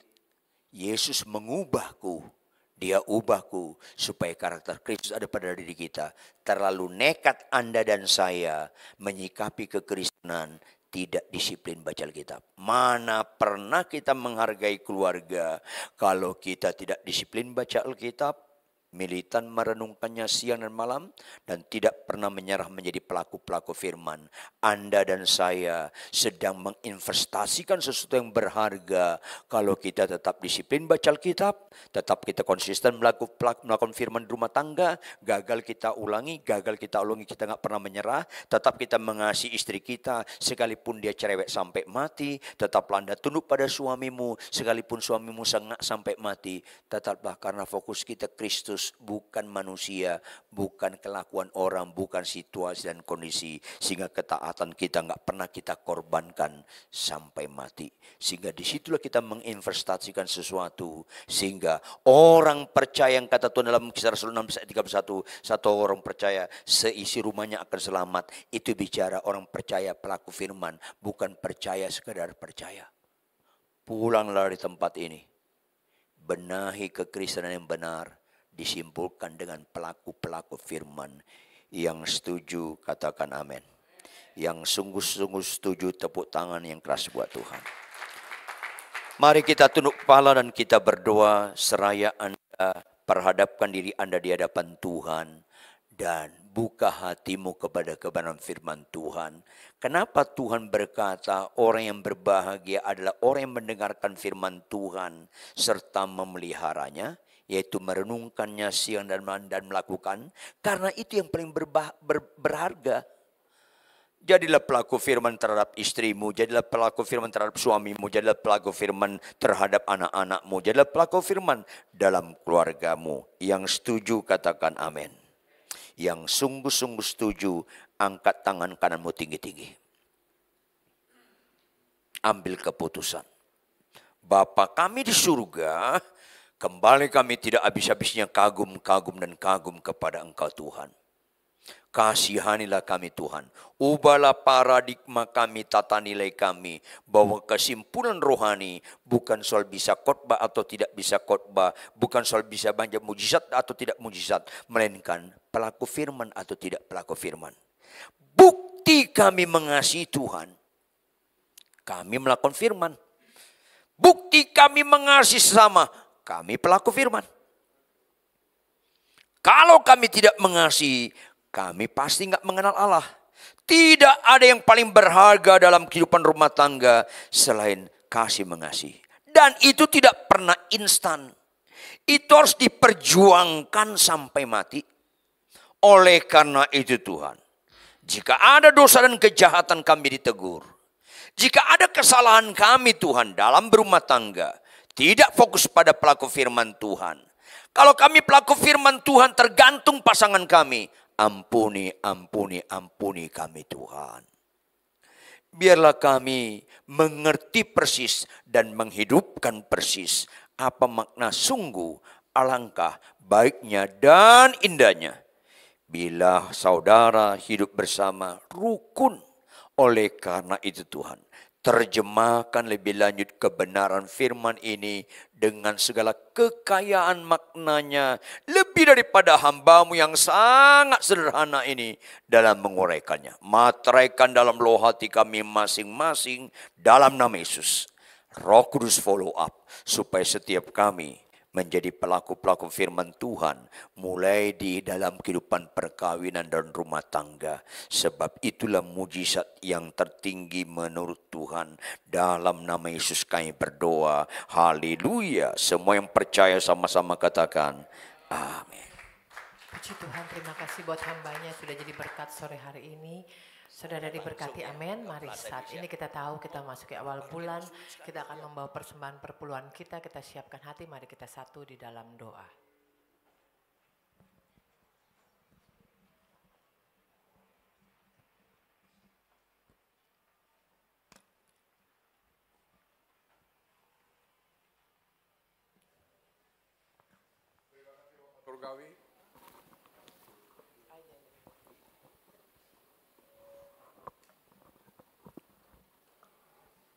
Yesus mengubahku. Dia ubahku supaya karakter Kristus ada pada diri kita. Terlalu nekat Anda dan saya menyikapi kekristenan tidak disiplin baca Alkitab. Mana pernah kita menghargai keluarga kalau kita tidak disiplin baca Alkitab? Militan merenungkannya siang dan malam dan tidak pernah menyerah menjadi pelaku-pelaku firman. Anda dan saya sedang menginvestasikan sesuatu yang berharga kalau kita tetap disiplin baca Alkitab, tetap kita konsisten melakukan firman di rumah tangga, gagal kita ulangi, kita nggak pernah menyerah, tetap kita mengasihi istri kita sekalipun dia cerewet sampai mati, tetaplah Anda tunduk pada suamimu sekalipun suamimu sengak sampai mati, tetaplah karena fokus kita Kristus, bukan manusia, bukan kelakuan orang, bukan situasi dan kondisi. Sehingga ketaatan kita nggak pernah kita korbankan sampai mati. Sehingga disitulah kita menginvestasikan sesuatu. Sehingga orang percaya yang kata Tuhan dalam Kisah Rasul 6 ayat 31, satu orang percaya seisi rumahnya akan selamat. Itu bicara orang percaya pelaku firman, bukan percaya sekadar percaya. Pulanglah dari tempat ini. Benahi kekristenan yang benar. Disimpulkan dengan pelaku-pelaku firman. Yang setuju katakan amin. Yang sungguh-sungguh setuju tepuk tangan yang keras buat Tuhan. Mari kita tunduk kepala dan kita berdoa. Seraya Anda perhadapkan diri Anda di hadapan Tuhan. Dan buka hatimu kepada kebenaran firman Tuhan. Kenapa Tuhan berkata orang yang berbahagia adalah orang yang mendengarkan firman Tuhan serta memeliharanya? Yaitu merenungkannya siang dan malam dan melakukan. Karena itu yang paling berharga. Jadilah pelaku firman terhadap istrimu. Jadilah pelaku firman terhadap suamimu. Jadilah pelaku firman terhadap anak-anakmu. Jadilah pelaku firman dalam keluargamu. Yang setuju katakan amin. Yang sungguh-sungguh setuju angkat tangan kananmu tinggi-tinggi. Ambil keputusan. Bapa kami di surga, kembali kami tidak habis-habisnya kagum dan kagum kepada Engkau Tuhan. Kasihanilah kami Tuhan. Ubahlah paradigma kami, tata nilai kami. Bahwa kesimpulan rohani bukan soal bisa khotbah atau tidak bisa khotbah. Bukan soal bisa banyak mujizat atau tidak mujizat. Melainkan pelaku firman atau tidak pelaku firman. Bukti kami mengasihi Tuhan. Kami melakukan firman. Bukti kami mengasihi sesama. Kami pelaku firman. Kalau kami tidak mengasihi, kami pasti nggak mengenal Allah. Tidak ada yang paling berharga dalam kehidupan rumah tangga selain kasih mengasihi. Dan itu tidak pernah instan. Itu harus diperjuangkan sampai mati. Oleh karena itu Tuhan, jika ada dosa dan kejahatan kami ditegur. Jika ada kesalahan kami Tuhan dalam berumah tangga, tidak fokus pada pelaku firman Tuhan. Kalau kami pelaku firman Tuhan tergantung pasangan kami. Ampuni kami Tuhan. Biarlah kami mengerti persis dan menghidupkan persis apa makna sungguh alangkah baiknya dan indahnya. Bila saudara hidup bersama rukun. Oleh karena itu Tuhan, terjemahkan lebih lanjut kebenaran firman ini dengan segala kekayaan maknanya. Lebih daripada hamba-Mu yang sangat sederhana ini dalam menguraikannya. Materaikan dalam loh hati kami masing-masing dalam nama Yesus. Roh Kudus follow up supaya setiap kami menjadi pelaku-pelaku firman Tuhan mulai di dalam kehidupan perkawinan dan rumah tangga. Sebab itulah mujizat yang tertinggi menurut Tuhan. Dalam nama Yesus kami berdoa. Haleluya. Semua yang percaya sama-sama katakan amin. Puji Tuhan, terima kasih buat hambanya sudah jadi berkat sore hari ini. Saudara diberkati, amin. Mari saat ini kita tahu kita masuki awal bulan, kita akan membawa persembahan perpuluhan kita siapkan hati, mari kita satu di dalam doa. Surgawi.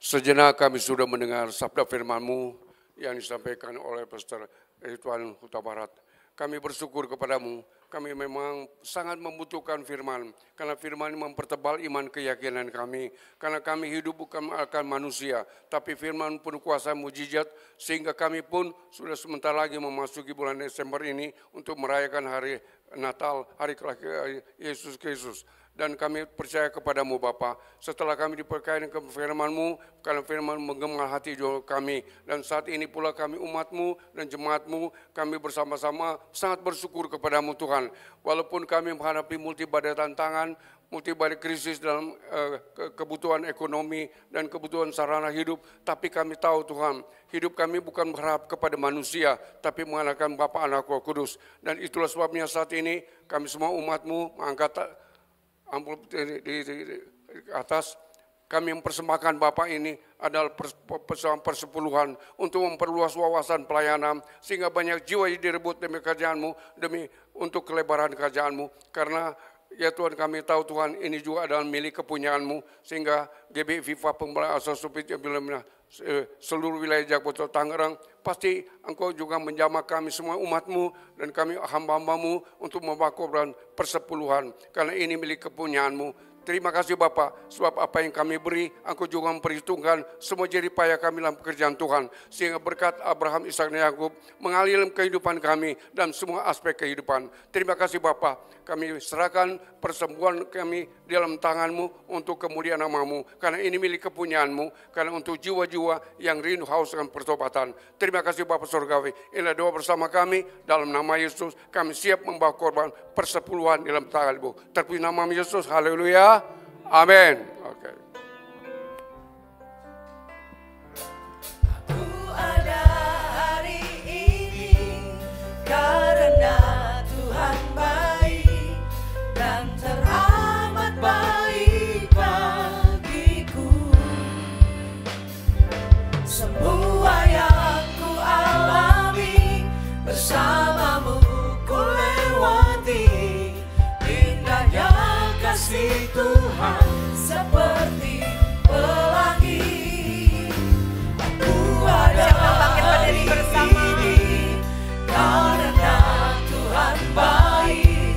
Sejenak kami sudah mendengar sabda firman-Mu yang disampaikan oleh Pastor Ridwan Huta Barat. Kami bersyukur kepadamu, kami memang sangat membutuhkan firman, karena firman mempertebal iman keyakinan kami, karena kami hidup bukan akan manusia, tapi firman penuh kuasa mujizat, sehingga kami pun sudah sebentar lagi memasuki bulan Desember ini untuk merayakan hari Natal, hari kelahiran Yesus Kristus. Dan kami percaya kepadamu Bapa, setelah kami diperkaya dengan firman-Mu, karena firman menggema hati kami, dan saat ini pula kami umat-Mu dan jemaat-Mu, kami bersama-sama sangat bersyukur kepadamu Tuhan. Walaupun kami menghadapi multibadai tantangan, multibadai krisis dalam kebutuhan ekonomi dan kebutuhan sarana hidup, tapi kami tahu Tuhan, hidup kami bukan berharap kepada manusia, tapi mengandalkan Bapa, Anak, Roh Kudus. Dan itulah sebabnya saat ini kami semua umat-Mu mengangkat amplop di atas, kami mempersembahkan Bapak ini adalah persepuluhan untuk memperluas wawasan pelayanan, sehingga banyak jiwa direbut demi kerjaan-Mu, demi untuk kelebaran kerjaan-Mu. Karena ya Tuhan, kami tahu Tuhan, ini juga adalah milik kepunyaan-Mu, sehingga GB Viva Pembela Asal Supit seluruh wilayah Jakarta Tangerang, pasti Engkau juga menjamah kami semua umat-Mu dan kami hamba-hamba-Mu untuk membawa korban persepuluhan, karena ini milik kepunyaan-Mu. Terima kasih Bapak, sebab apa yang kami beri, Engkau juga memperhitungkan semua jerih payah kami dalam pekerjaan Tuhan. Sehingga berkat Abraham, Ishak dan Yakub mengalir kehidupan kami dan semua aspek kehidupan. Terima kasih Bapak, kami serahkan persembahan kami di dalam tangan-Mu untuk kemuliaan nama-Mu. Karena ini milik kepunyaan-Mu, karena untuk jiwa-jiwa yang rindu haus dengan pertobatan. Terima kasih Bapak Surgawi, inilah doa bersama kami, dalam nama Yesus kami siap membawa korban persepuluhan dalam tangan-Mu. Terpuji nama Yesus, haleluya. Amin. Oke. Aku ada hari ini karena Tuhan baik dan teramat baik bagiku. Semua yang ku alami bersamamu ku lewati, indahnya kasih Tuhan seperti pelangi. Aku ada hari ini karena Tuhan baik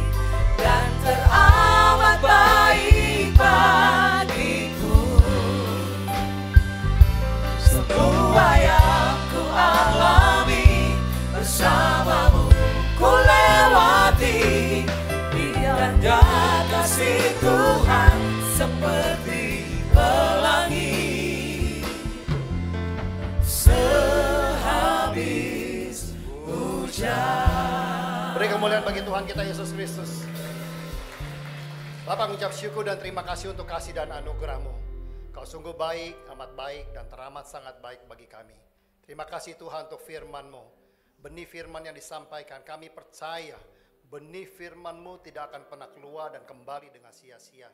dan teramat baik bagiku. Semua yang ku alami bersamamu ku lewati, indahnya kasih Tuhan seperti pelangi. Sehabis hujan. Beri kemuliaan bagi Tuhan kita Yesus Kristus. Bapak mengucap syukur dan terima kasih untuk kasih dan anugerah-Mu. Kau sungguh baik, amat baik dan teramat sangat baik bagi kami. Terima kasih Tuhan untuk firman-Mu. Benih firman yang disampaikan, kami percaya benih firman-Mu tidak akan pernah keluar dan kembali dengan sia-sia.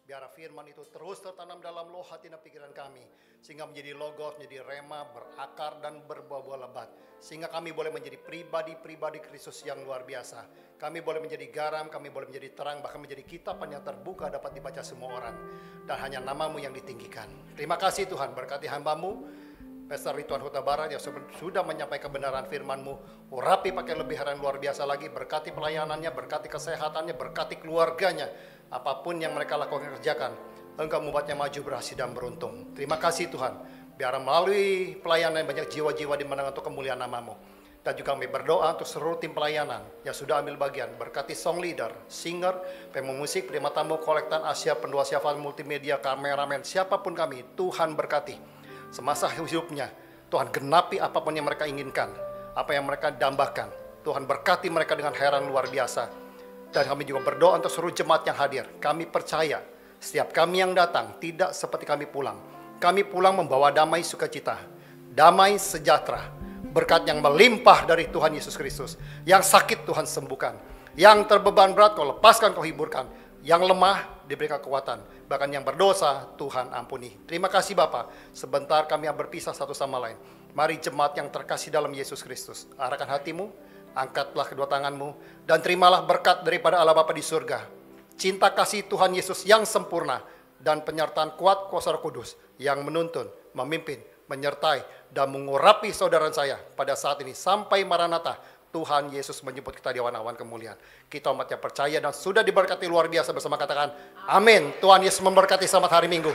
Biar firman itu terus tertanam dalam loh hati dan pikiran kami, sehingga menjadi logos, menjadi rema, berakar dan berbuah-buah lebat. Sehingga kami boleh menjadi pribadi-pribadi Kristus yang luar biasa. Kami boleh menjadi garam, kami boleh menjadi terang, bahkan menjadi kitapan yang terbuka dapat dibaca semua orang. Dan hanya nama-Mu yang ditinggikan. Terima kasih Tuhan, berkati hamba-Mu Pastor Ridwan Huta Barat yang sudah menyampaikan kebenaran firman-Mu. Urapi pakai lebihan luar biasa lagi, berkati pelayanannya, berkati kesehatannya, berkati keluarganya. Apapun yang mereka lakukan kerjakan, Engkau membuatnya maju, berhasil dan beruntung. Terima kasih Tuhan, biar melalui pelayanan banyak jiwa-jiwa dimenang untuk kemuliaan nama-Mu. Dan juga kami berdoa untuk seluruh tim pelayanan yang sudah ambil bagian. Berkati song leader, singer, pemusik, penerima tamu, kolektan Asia, pendua siafan, multimedia, kameramen, siapapun kami, Tuhan berkati. Semasa hidupnya, Tuhan genapi apapun yang mereka inginkan, apa yang mereka dambakan. Tuhan berkati mereka dengan heran luar biasa. Dan kami juga berdoa untuk seluruh jemaat yang hadir. Kami percaya Setiap kami yang datang tidak seperti kami pulang. Kami pulang membawa damai sukacita, damai sejahtera, berkat yang melimpah dari Tuhan Yesus Kristus. Yang sakit Tuhan sembuhkan, yang terbeban berat Kau lepaskan, Kau hiburkan, yang lemah diberikan kekuatan, bahkan yang berdosa Tuhan ampuni. Terima kasih Bapa. Sebentar kami yang berpisah satu sama lain. Mari jemaat yang terkasih dalam Yesus Kristus, arahkan hatimu, angkatlah kedua tanganmu, dan terimalah berkat daripada Allah Bapa di surga, cinta kasih Tuhan Yesus yang sempurna, dan penyertaan kuat kuasa Roh Kudus yang menuntun, memimpin, menyertai, dan mengurapi saudara saya pada saat ini sampai Maranatha. Tuhan Yesus menjemput kita di awan-awan kemuliaan. Kita umat yang percaya dan sudah diberkati luar biasa bersama katakan amin. Tuhan Yesus memberkati, selamat hari Minggu.